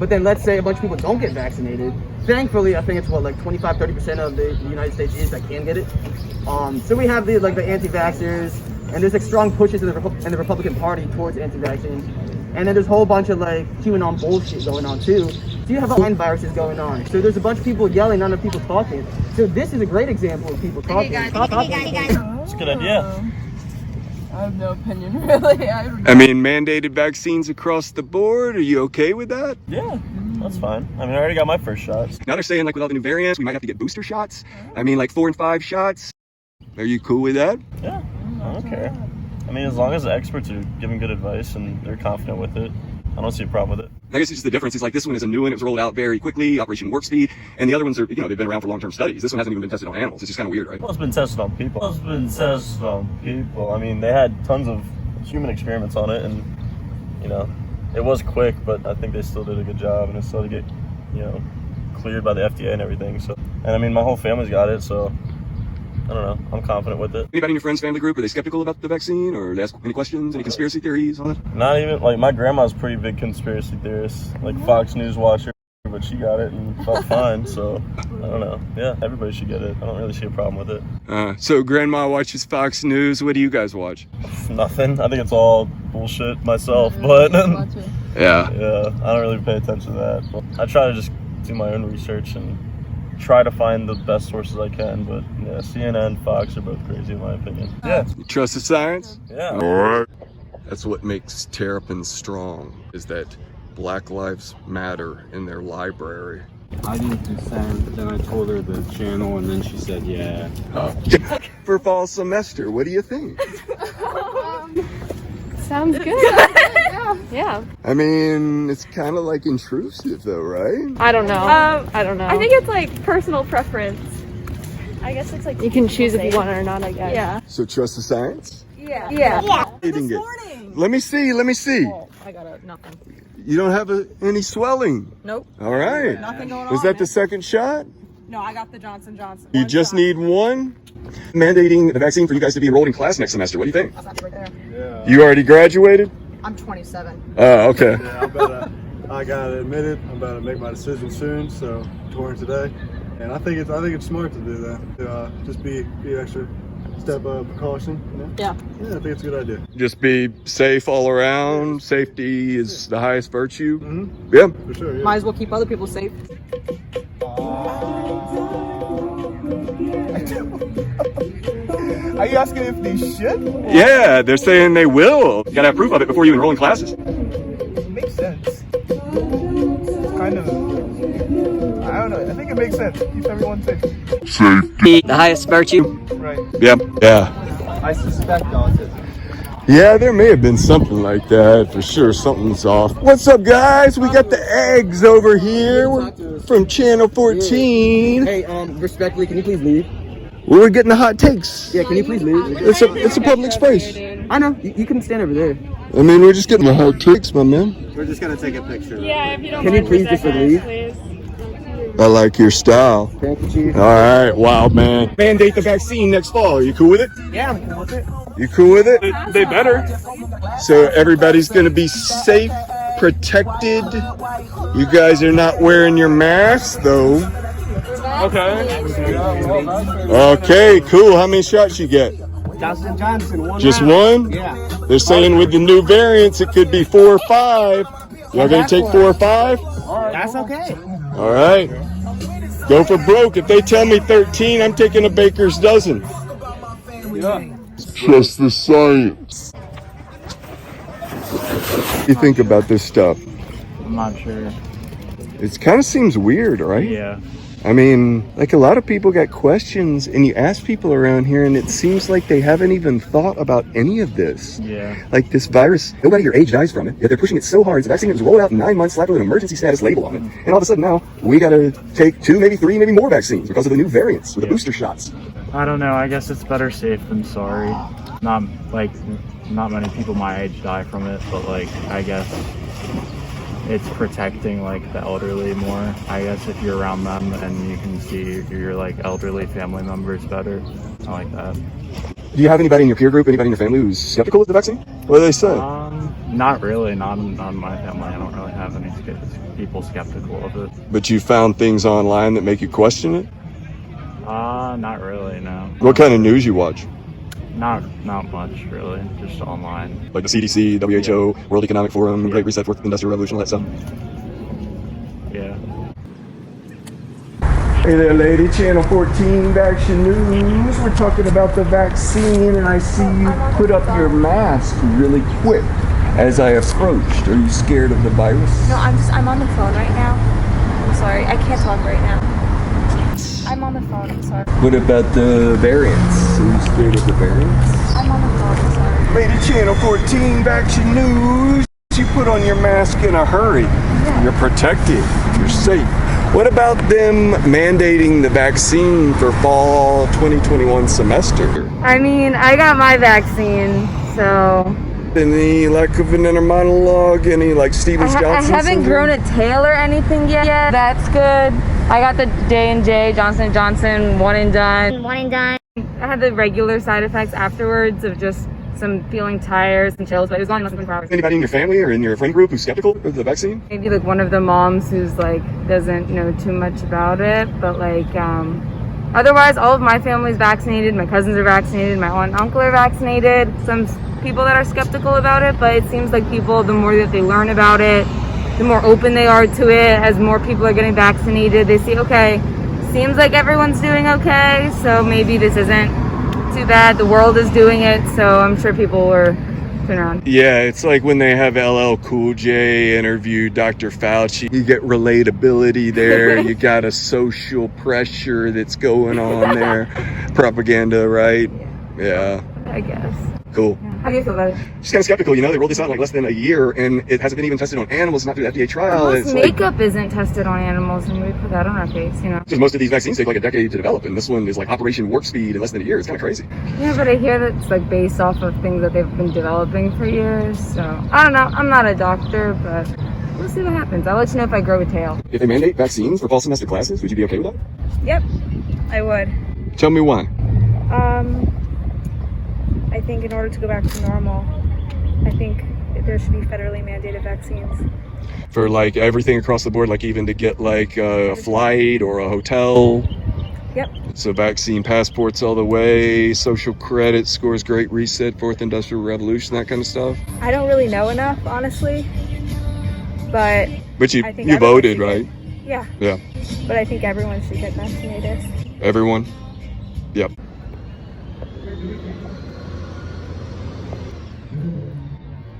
But then let's say a bunch of people don't get vaccinated. Thankfully, I think it's like 25-30% of the United States is that can get it. So we have the anti-vaxxers, and there's like strong pushes in the Republican Party towards anti-vaccine. And then there's a whole bunch of like QAnon bullshit going on too. So you have mind viruses going on. So there's a bunch of people yelling, not enough people talking. So this is a great example of people talking. It's a good idea. I have no opinion, really. I mean, mandated vaccines across the board. Are you okay with that? Yeah, that's fine. I mean, I already got my first shots. Now they're saying, like, with all the new variants, we might have to get booster shots. I mean, like 4 and 5 shots. Are you cool with that? Yeah, I don't care. I mean, as long as the experts are giving good advice and they're confident with it, I don't see a problem with it. I guess it's just the difference is like this one is a new one. It was rolled out very quickly, Operation Warp Speed, and the other ones are, you know, they've been around for long-term studies. This one hasn't even been tested on animals. It's just kind of weird, right? Well, it's been tested on people. It's been tested on people. I mean, they had tons of human experiments on it, and, you know, it was quick, but I think they still did a good job, and it's still to get, you know, cleared by the FDA and everything. So, and I mean, my whole family's got it, so I don't know. I'm confident with it. Anybody in your friends, family group, are they skeptical about the vaccine, or they ask any questions, any conspiracy theories, all that? Not even, like, my grandma's a pretty big conspiracy theorist, like Fox News watcher, but she got it and felt fine, so I don't know. Yeah, everybody should get it. I don't really see a problem with it. So grandma watches Fox News. What do you guys watch? Nothing. I think it's all bullshit myself, but Yeah. yeah, I don't really pay attention to that. But I try to just do my own research and try to find the best sources I can, but yeah, CNN, Fox are both crazy in my opinion. Yeah. You trust the science? Yeah. All right. That's what makes Terrapins strong, is that Black Lives Matter in their library. I didn't consent, then I told her the channel, and then she said yeah. For fall semester, what do you think? Sounds good. Yeah. I mean, it's kind of like intrusive though, right? I don't know. I don't know. I think it's like personal preference. I guess it's like you can choose if you want it or not, I guess. Yeah. So trust the science? Yeah. Eating it. Let me see. Oh, I got nothing. You don't have any swelling? Nope. All right. Nothing going on. Is that the second shot? No, I got the Johnson Johnson. You just need one? Mandating the vaccine for you guys to be enrolled in class next semester. What do you think? That's right there. Yeah. You already graduated? I'm 27. Oh, okay. Yeah, I gotta admit it. I'm about to make my decision soon, so touring today, and I think it's smart to do that. To just be extra step of precaution. You know? Yeah. Yeah, I think it's a good idea. Just be safe all around. Safety is the highest virtue. Mm-hmm. Yeah. For sure. Yeah. Might as well keep other people safe. Are you asking if they should? Yeah, they're saying they will. You gotta have proof of it before you enroll in classes. Makes sense. It's kind of, I don't know. I think it makes sense. Keeps everyone safe. The highest virtue. Right. Yep. Yeah. I suspect autism. Yeah, there may have been something like that for sure. Something's off. What's up, guys? We got the eggs over here from Channel 14. Hey, respectfully, can you please leave? We're getting the hot takes. Yeah, can you please leave? It's a public space. I know. You can stand over there. I mean, we're just getting the hot takes, my man. We're just gonna take a picture. Yeah, if you don't Can you mind please for just seconds, leave? please. I like your style. Thank you, Chief. All right, wild man. Mandate the vaccine next fall. You cool with it? Yeah, I'm cool with it. You cool with it? They better. So everybody's gonna be safe, protected. You guys are not wearing your masks though. Okay. Okay, cool. How many shots you get? Johnson Johnson, one Just round. one? Yeah. They're saying with the new variants, it could be 4 or 5. Y'all gonna take 4 or 5? That's okay. All right. Go for broke. If they tell me 13, I'm taking a baker's dozen. Yeah. Trust the science. What do you think about this stuff? I'm not sure. It kind of seems weird, right? Yeah. I mean, like a lot of people got questions, and you ask people around here, and it seems like they haven't even thought about any of this. Yeah. Like this virus, nobody your age dies from it, yet they're pushing it so hard. It's a vaccine that was rolled out in 9 months, slapped with an emergency status label on it. And all of a sudden now, we gotta take 2, maybe 3, maybe more vaccines because of the new variants with the booster shots. I don't know. I guess it's better safe than sorry. Not many people my age die from it, but like I guess it's protecting like the elderly more. I guess if you're around them and you can see your like elderly family members better. I like that. Do you have anybody in your peer group, anybody in your family who's skeptical of the vaccine? What do they say? Not really. Not in my family. I don't really have any people skeptical of it. But you found things online that make you question it? Not really, no. What kind of news you watch? Not much, really. Just online. Like the CDC, WHO, World Economic Forum, Great Reset, Fourth Industrial Revolution, all that stuff? Yeah. Hey there, lady. Channel 14 VACTION News. We're talking about the vaccine, and I see you put up your mask really quick as I approached. Are you scared of the virus? No, I'm on the phone right now. I'm sorry. I can't talk right now. I'm on the phone. I'm sorry. What about the variants? Are you scared of the variants? I'm on the phone. I'm sorry. Lady, Channel 14 VACTION News. You put on your mask in a hurry. Yeah. You're protected. You're safe. What about them mandating the vaccine for fall 2021 semester? I mean, I got my vaccine, so Any lack of an inner monologue? Any like Stevens Johnson? I haven't grown a tail or anything yet. That's good. I got the J&J, Johnson & Johnson, one and done. One and done. I had the regular side effects afterwards of just some feeling tired and chills, but it was only less than 24 hours. Anybody in your family or in your friend group who's skeptical of the vaccine? Maybe like one of the moms who's like doesn't know too much about it, but like otherwise all of my family's vaccinated. My cousins are vaccinated, my aunt and uncle are vaccinated. Some people that are skeptical about it, but it seems like people, the more that they learn about it, the more open they are to it. As more people are getting vaccinated, they see, okay, seems like everyone's doing okay, so maybe this isn't too bad. The world is doing it, so I'm sure people are turning around. Yeah, it's like when they have LL Cool J interview Dr. Fauci. You get relatability there. You got a social pressure that's going on there. Propaganda, right? Yeah. I guess. Cool. How do you feel about it? Just kind of skeptical, you know, they rolled this out in like less than a year and it hasn't been even tested on animals, not through the FDA trial. Most makeup isn't tested on animals and we put that on our face, you know. Because most of these vaccines take like a decade to develop and this one is like Operation Warp Speed in less than a year. It's kind of crazy. Yeah, but I hear that it's like based off of things that they've been developing for years. So I don't know. I'm not a doctor, but we'll see what happens. I'll let you know if I grow a tail. If they mandate vaccines for fall semester classes, would you be okay with that? Yep, I would. Tell me why. I think in order to go back to normal, I think there should be federally mandated vaccines. For like everything across the board, like even to get like a flight or a hotel. Yep. So vaccine passports all the way, social credit scores, Great Reset, Fourth Industrial Revolution, that kind of stuff. I don't really know enough, honestly, but you voted, right? Yeah. Yeah. But I think everyone should get vaccinated. Everyone? Yep.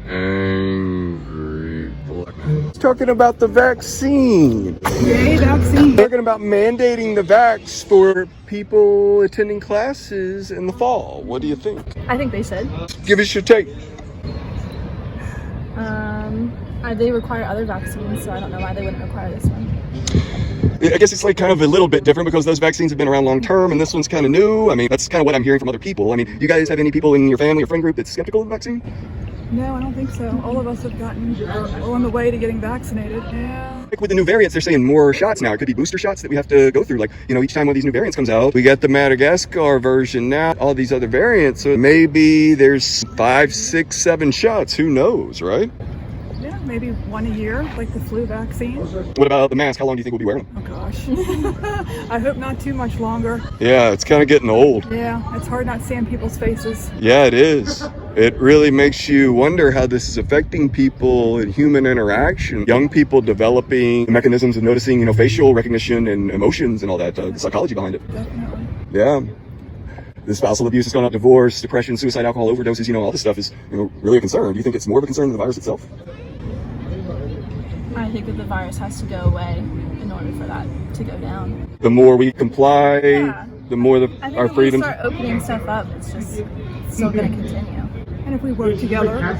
Angry black. Talking about the vaccine. Yay, vaccine. Talking about mandating the vax for people attending classes in the fall. What do you think? I think they should. Give us your take. They require other vaccines, so I don't know why they wouldn't require this one. I guess it's like kind of a little bit different because those vaccines have been around long term and this one's kind of new. I mean, that's kind of what I'm hearing from other people. I mean, do you guys have any people in your family or friend group that's skeptical of the vaccine? No, I don't think so. All of us have gotten on the way to getting vaccinated. Yeah. Like with the new variants, they're saying more shots now. It could be booster shots that we have to go through. Like, you know, each time one of these new variants comes out, we got the Madagascar version now, all these other variants. So maybe there's 5, 6, 7 shots. Who knows, right? Yeah, maybe one a year, like the flu vaccine. What about the mask? How long do you think we'll be wearing them? Oh gosh. I hope not too much longer. Yeah, it's kind of getting old. Yeah, it's hard not seeing people's faces. Yeah, it is. It really makes you wonder how this is affecting people in human interaction. Young people developing mechanisms of noticing, you know, facial recognition and emotions and all that, the psychology behind it. Definitely. Yeah. The spousal abuse has gone up, divorce, depression, suicide, alcohol overdoses, you know, all this stuff is, you know, really a concern. Do you think it's more of a concern than the virus itself? I think that the virus has to go away in order for that to go down. The more we comply, the more our freedoms. Start opening stuff up, it's just still going to continue. And if we work together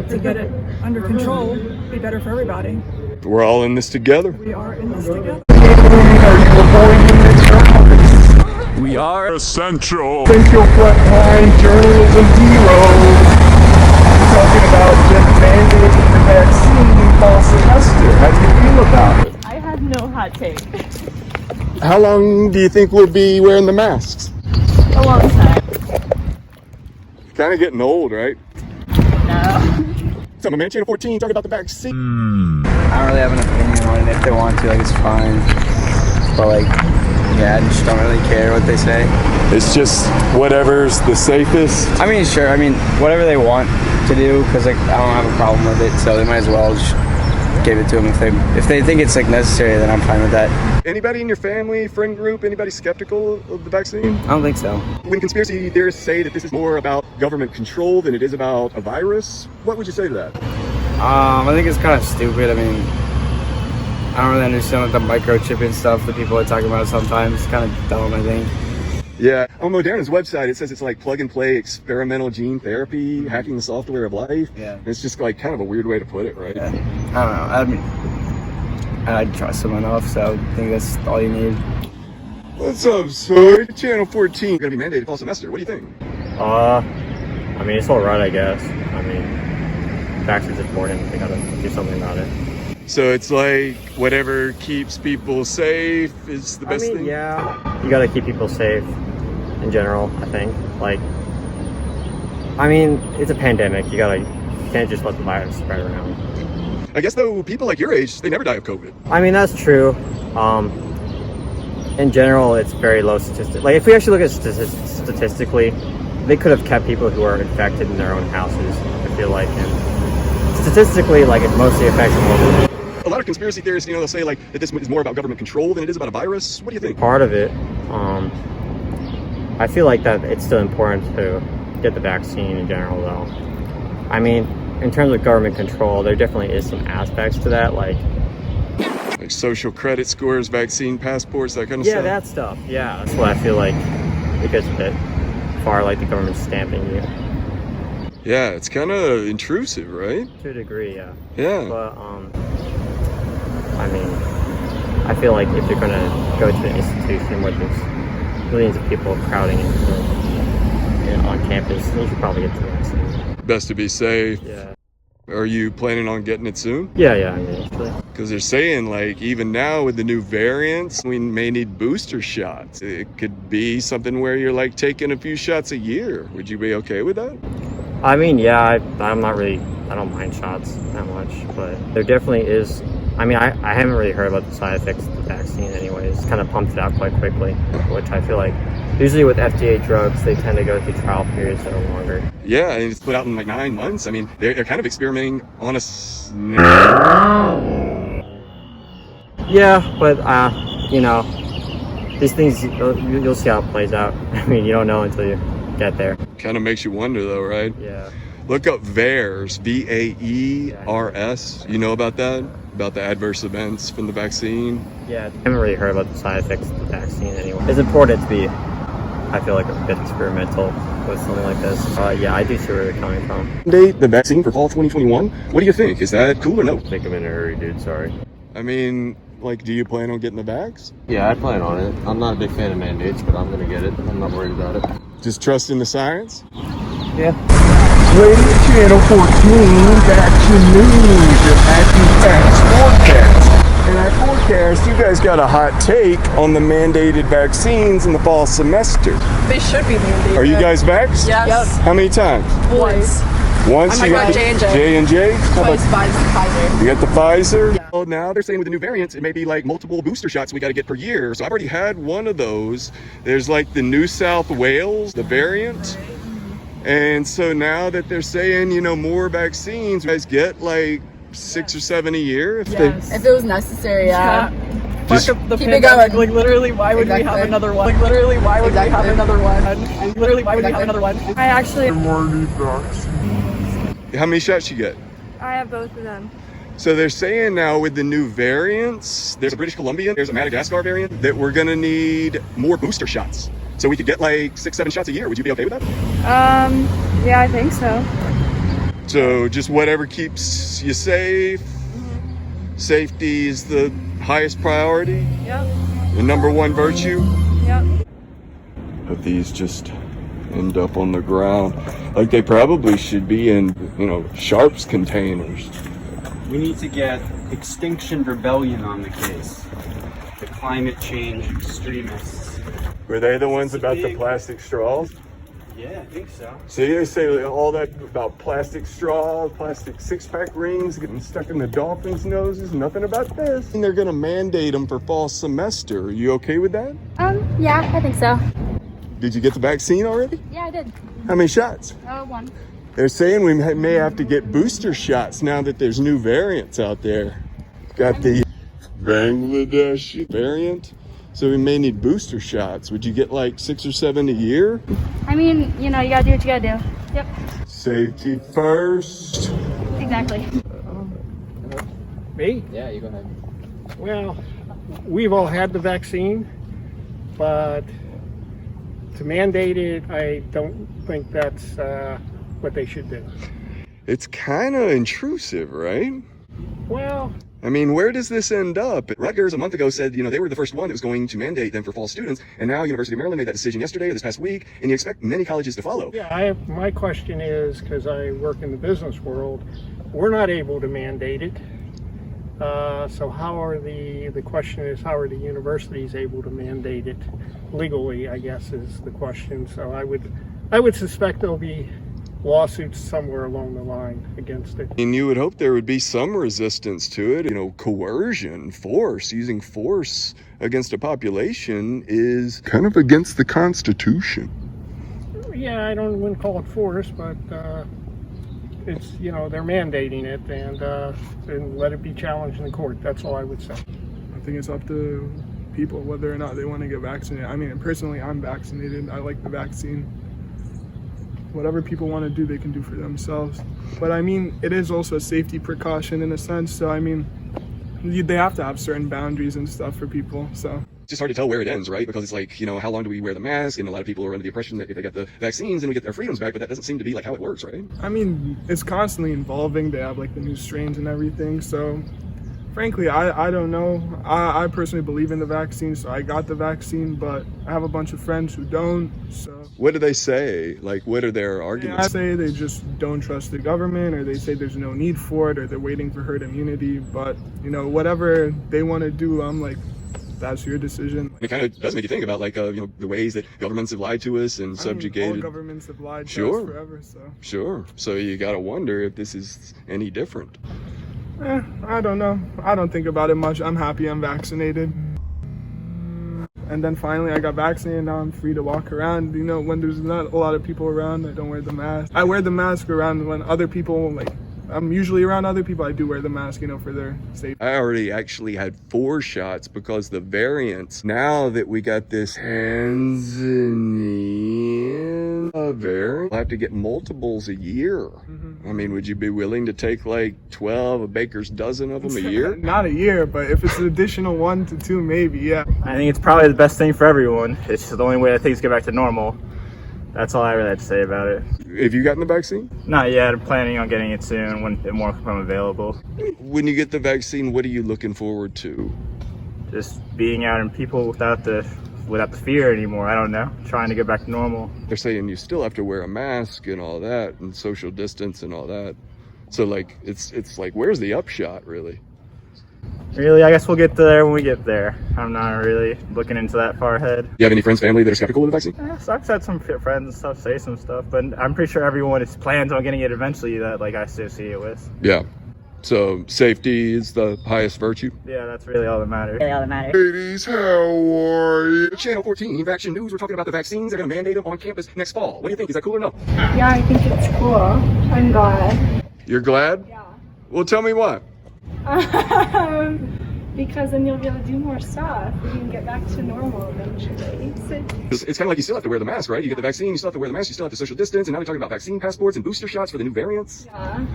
to get it under control, it'd be better for everybody. We're all in this together. We are in this together. We are essential frontline journalism heroes. Talking about just mandating the vaccine fall semester. How do you feel about it? I have no hot take. How long do you think we'll be wearing the masks? A long time. Kind of getting old, right? No. So my man, Channel 14, talking about the vaccine. I don't really have an opinion on it. If they want to, like, it's fine. But, like, yeah, I just don't really care what they say. It's just whatever's the safest. I mean, sure. I mean, whatever they want to do, because, like, I don't have a problem with it. So they might as well just give it to them. If they think it's, like, necessary, then I'm fine with that. Anybody in your family, friend group, anybody skeptical of the vaccine? I don't think so. When conspiracy theorists say that this is more about government control than it is about a virus, what would you say to that? I think it's kind of stupid. I mean, I don't really understand like the microchipping stuff that people are talking about sometimes. It's kind of dumb, I think. Yeah, on Moderna's website, it says it's like plug and play experimental gene therapy, hacking the software of life. Yeah. It's just like kind of a weird way to put it, right? Yeah. I don't know. I mean, I'd trust them enough, so I think that's all you need. What's up, son? Channel 14 gonna be mandated fall semester. What do you think? I mean, it's all right, I guess. I mean, vaccines important. They gotta do something about it. So it's like whatever keeps people safe is the best thing? Yeah. You gotta keep people safe in general, I think. Like, I mean, it's a pandemic. You can't just let the virus spread around. I guess though, people like your age, they never die of COVID. I mean, that's true. In general, it's very low statistic. Like, if we actually look at statistically, they could have kept people who are infected in their own houses, I feel like. And statistically, like, it mostly affects more. A lot of conspiracy theorists, they'll say like that this is more about government control than it is about a virus. What do you think? Part of it, I feel like that it's still important to get the vaccine in general, though. I mean, in terms of government control, there definitely is some aspects to that, like social credit scores, vaccine passports, that kind of stuff. Yeah, that stuff. Yeah, that's what I feel like it gets a bit far, like the government stamping you. Yeah, it's kind of intrusive, right? To a degree, yeah. Yeah. But I mean, I feel like if you're gonna go to an institution where there's millions of people crowding on campus, you should probably get the vaccine. Best to be safe. Yeah. Are you planning on getting it soon? Yeah, I mean, actually. Because they're saying, like, even now with the new variants, we may need booster shots. It could be something where you're, like, taking a few shots a year. Would you be okay with that? I mean, yeah, I'm not really, I don't mind shots that much, but there definitely is, I mean, I haven't really heard about the side effects of the vaccine anyways. It's kind of pumped it out quite quickly, which I feel like usually with FDA drugs, they tend to go through trial periods that are longer. Yeah, and it's put out in like 9 months. I mean, they're kind of experimenting on us. Yeah, but, you know, these things, you'll see how it plays out. I mean, you don't know until you get there. Kind of makes you wonder though, right? Yeah. Look up VAERS, VAERS. You know about that? About the adverse events from the vaccine? Yeah, I haven't really heard about the side effects of the vaccine anyway. It's important to be, I feel like, a bit experimental with something like this. Yeah, I do see where they're coming from. Date the vaccine for fall 2021. What do you think? Is that cool or no? I think I'm in a hurry, dude. Sorry. I mean, like, do you plan on getting the vax? Yeah, I plan on it. I'm not a big fan of mandates, but I'm gonna get it. I'm not worried about it. Just trust in the science? Yeah. Radio Channel 14, Action News, your anti-vax forecast. In our forecast, you guys got a hot take on the mandated vaccines in the fall semester. They should be mandated. Are you guys vaxxed? Yes. How many times? Once. Once? I got J&J. J&J? Twice Pfizer. You got the Pfizer? Well, now they're saying with the new variants, it may be like multiple booster shots we got to get per year. So I've already had one of those. There's like the New South Wales, the variant. And so now that they're saying, you know, more vaccines, you guys get like 6 or 7 a year. If If it was necessary, yeah. Just Keep it going. Like, literally, why would we have another one? Like, literally, why would we have another one? Literally, why would we have another one? I actually... How many shots you get? I have both of them. So they're saying now with the new variants, there's a British Columbian, there's a Madagascar variant, that we're gonna need more booster shots. So we could get like 6, 7 shots a year. Would you be okay with that? Yeah, I think so. So just whatever keeps you safe. Safety is the highest priority. Yep. The number one virtue. Yep. But these just end up on the ground. Like they probably should be in, you know, Sharps containers. We need to get Extinction Rebellion on the case. The climate change extremists. Were they the ones about the plastic straws? Yeah, I think so. See, they say all that about plastic straws, plastic six-pack rings getting stuck in the dolphins' noses. Nothing about this. And they're gonna mandate them for fall semester. Are you okay with that? Yeah, I think so. Did you get the vaccine already? Yeah, I did. How many shots? One. They're saying we may have to get booster shots now that there's new variants out there. Got the Bangladesh variant. So we may need booster shots. Would you get like 6 or 7 a year? I mean, you know, you gotta do what you gotta do. Yep. Safety first. Exactly. Me? Yeah, you go ahead. Well, we've all had the vaccine, but to mandate it, I don't think that's what they should do. It's kind of intrusive, right? Well, I mean, where does this end up? Rutgers a month ago said, you know, they were the first one that was going to mandate them for fall students, and now University of Maryland made that decision yesterday or this past week, and you expect many colleges to follow. yeah, my question is, because I work in the business world, we're not able to mandate it. So how are the question is, how are the universities able to mandate it legally, I guess is the question. So I would suspect there'll be lawsuits somewhere along the line against it. And you would hope there would be some resistance to it. You know, coercion, force, using force against a population is kind of against the Constitution. Yeah, I wouldn't call it force, but it's, you know, they're mandating it, and let it be challenged in the court. That's all I would say. I think it's up to people whether or not they want to get vaccinated. I mean, personally, I'm vaccinated. I like the vaccine. Whatever people want to do, they can do for themselves. But I mean, it is also a safety precaution in a sense. So I mean, they have to have certain boundaries and stuff for people. So It's just hard to tell where it ends, right? Because it's like, you know, how long do we wear the mask? And a lot of people are under the impression that if they get the vaccines, then we get their freedoms back. But that doesn't seem to be like how it works, right? I mean, it's constantly evolving. They have like the new strains and everything. So frankly, I don't know. I personally believe in the vaccine, so I got the vaccine, but I have a bunch of friends who don't, so. What do they say? Like, what are their arguments? I say they just don't trust the government, or they say there's no need for it, or they're waiting for herd immunity. But, you know, whatever they want to do, I'm like, that's your decision. It kind of does make you think about, like, you know, the ways that governments have lied to us and subjugated. All governments have lied to us forever, so. Sure. So you got to wonder if this is any different. I don't know. I don't think about it much. I'm happy I'm vaccinated. And then finally I got vaccinated, now I'm free to walk around. You know, when there's not a lot of people around, I don't wear the mask. I wear the mask around when other people, like, I'm usually around other people, I do wear the mask, you know, for their safety. I already actually had 4 shots because the variants, now that we got this Tanzania variant, I'll have to get multiples a year. I mean, would you be willing to take like 12, a baker's dozen of them a year? Not a year, but if it's an additional 1 to 2, maybe, yeah. I think it's probably the best thing for everyone. It's just the only way that things get back to normal. That's all I really have to say about it. Have you gotten the vaccine? Not yet. I'm planning on getting it soon when it more becomes available. When you get the vaccine, what are you looking forward to? Just being out in people without the fear anymore. I don't know. Trying to get back to normal. They're saying you still have to wear a mask and all that, and social distance and all that. So like, it's like, where's the upshot, really? Really, I guess we'll get there when we get there. I'm not really looking into that far ahead. Do you have any friends, family that are skeptical of the vaccine? So I've had some friends and stuff say some stuff, but I'm pretty sure everyone plans on getting it eventually that like I associate it with. Yeah. So safety is the highest virtue? Yeah, that's really all that matters. Ladies, how are you? Channel 14, VACTION News, we're talking about the vaccines. They're going to mandate them on campus next fall. What do you think? Is that cool or no? Yeah, I think it's cool. I'm glad. You're glad? Yeah. Well, tell me what. Because then you'll be able to do more stuff. We can get back to normal eventually. It's kind of like you still have to wear the mask, right? You get the vaccine, you still have to wear the mask, you still have to social distance, and now they're talking about vaccine passports and booster shots for the new variants. Yeah.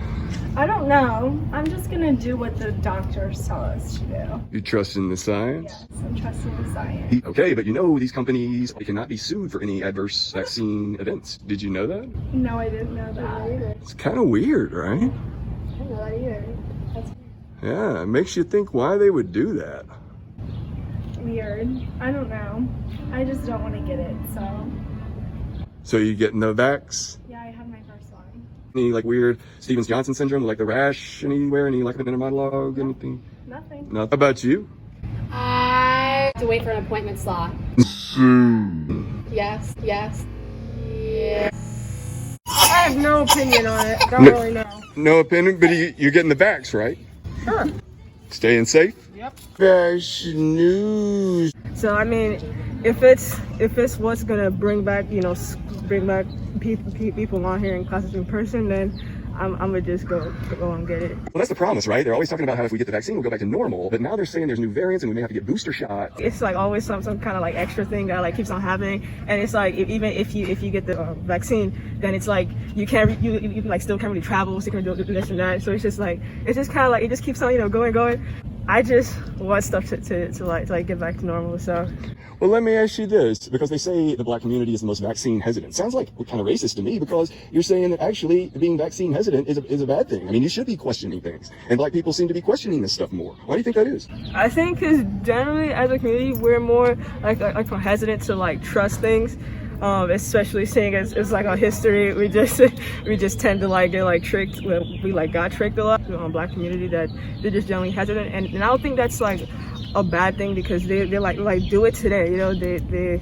I don't know. I'm just gonna do what the doctors tell us to do. You trust in the science? Yes, I'm trusting the science. Okay, but you know these companies, they cannot be sued for any adverse vaccine events. Did you know that? No, I didn't know that. It's kind of weird, right? I didn't know that either. That's Yeah, it makes you think why they would do that. weird. I don't know. I just don't want to get it, so. So you getting the vax? Yeah, I have my first one. Any like weird Stevens-Johnson syndrome, like the rash anywhere, any like an inner monologue, anything? Nothing. No. How about you? I have to wait for an appointment slot. Soon. Yes. I have no opinion on it. Don't really know. No opinion, but you're getting the vax, right? Sure. Staying safe? Yep. Fashion news. So I mean, if it's what's gonna bring back people on here in classes in person, then I'm gonna just go and get it. Well, that's the promise, right? They're always talking about how if we get the vaccine, we'll go back to normal. But now they're saying there's new variants and we may have to get booster shots. It's like always some kind of like extra thing that like keeps on happening, and it's like even if you get the vaccine, then it's like you like still can't really travel, still can't do this and that. So it's just kind of like it just keeps on going. I just want stuff to get back to normal. So. Well, let me ask you this, because they say the black community is the most vaccine hesitant. Sounds like kind of racist to me, because you're saying that actually being vaccine hesitant is a bad thing. I mean, you should be questioning things, and black people seem to be questioning this stuff more. Why do you think that is? I think because generally as a community we're more like hesitant to like trust things. especially seeing it's like our history. We just tend to like get like tricked. We like got tricked a lot on Black community that they're just generally hesitant, and I don't think that's like a bad thing because they like do it today. You know, they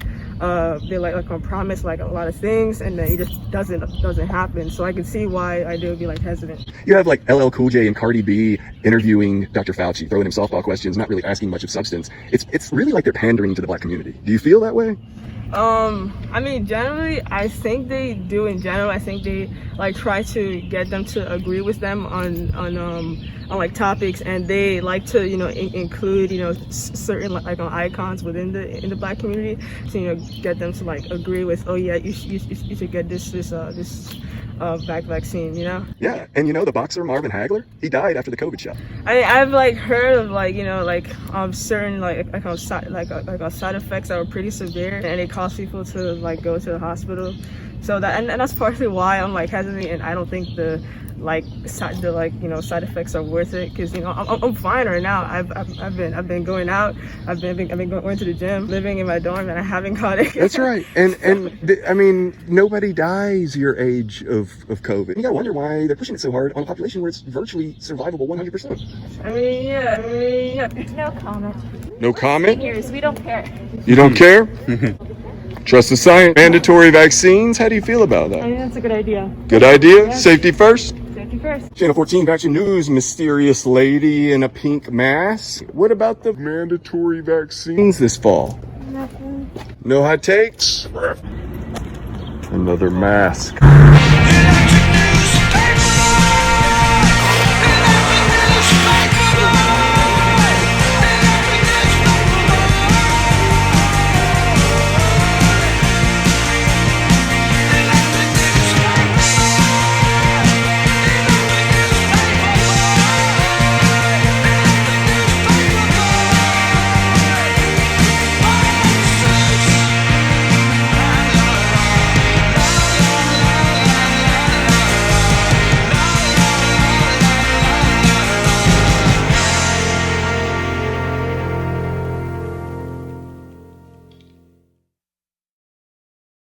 like on promise like a lot of things, and then it just doesn't happen. So I can see why I would be like hesitant. You have like LL Cool J and Cardi B interviewing Dr. Fauci, throwing him softball questions, not really asking much of substance. It's really like they're pandering to the Black community. Do you feel that way? I mean, generally, I think they do in general. I think they like try to get them to agree with them on like topics, and they like to, you know, include, you know, certain like icons within the Black community to, you know, get them to like agree with, oh yeah, you should get this vaccine, you know? Yeah, and you know the boxer Marvin Hagler, he died after the COVID shot. I've like heard of like, you know, like certain side effects that were pretty severe, and it caused people to like go to the hospital. So that and that's partly why I'm like hesitant, and I don't think the side effects are worth it, because, you know, I'm fine right now. I've been going out. I've been going to the gym, living in my dorm, and I haven't caught it. That's right. I mean, nobody dies your age of COVID. You gotta wonder why they're pushing it so hard on a population where it's virtually survivable 100%. I mean, yeah. No comment. No comment? Seniors, we don't care. You don't care? Trust the science. Mandatory vaccines. How do you feel about I that? think that's a good idea. Good idea? Yeah. Safety first? Safety first. Channel 14 Vaction News, mysterious lady in a pink mask. What about the mandatory vaccines this fall? Nothing. No hot takes? Another mask.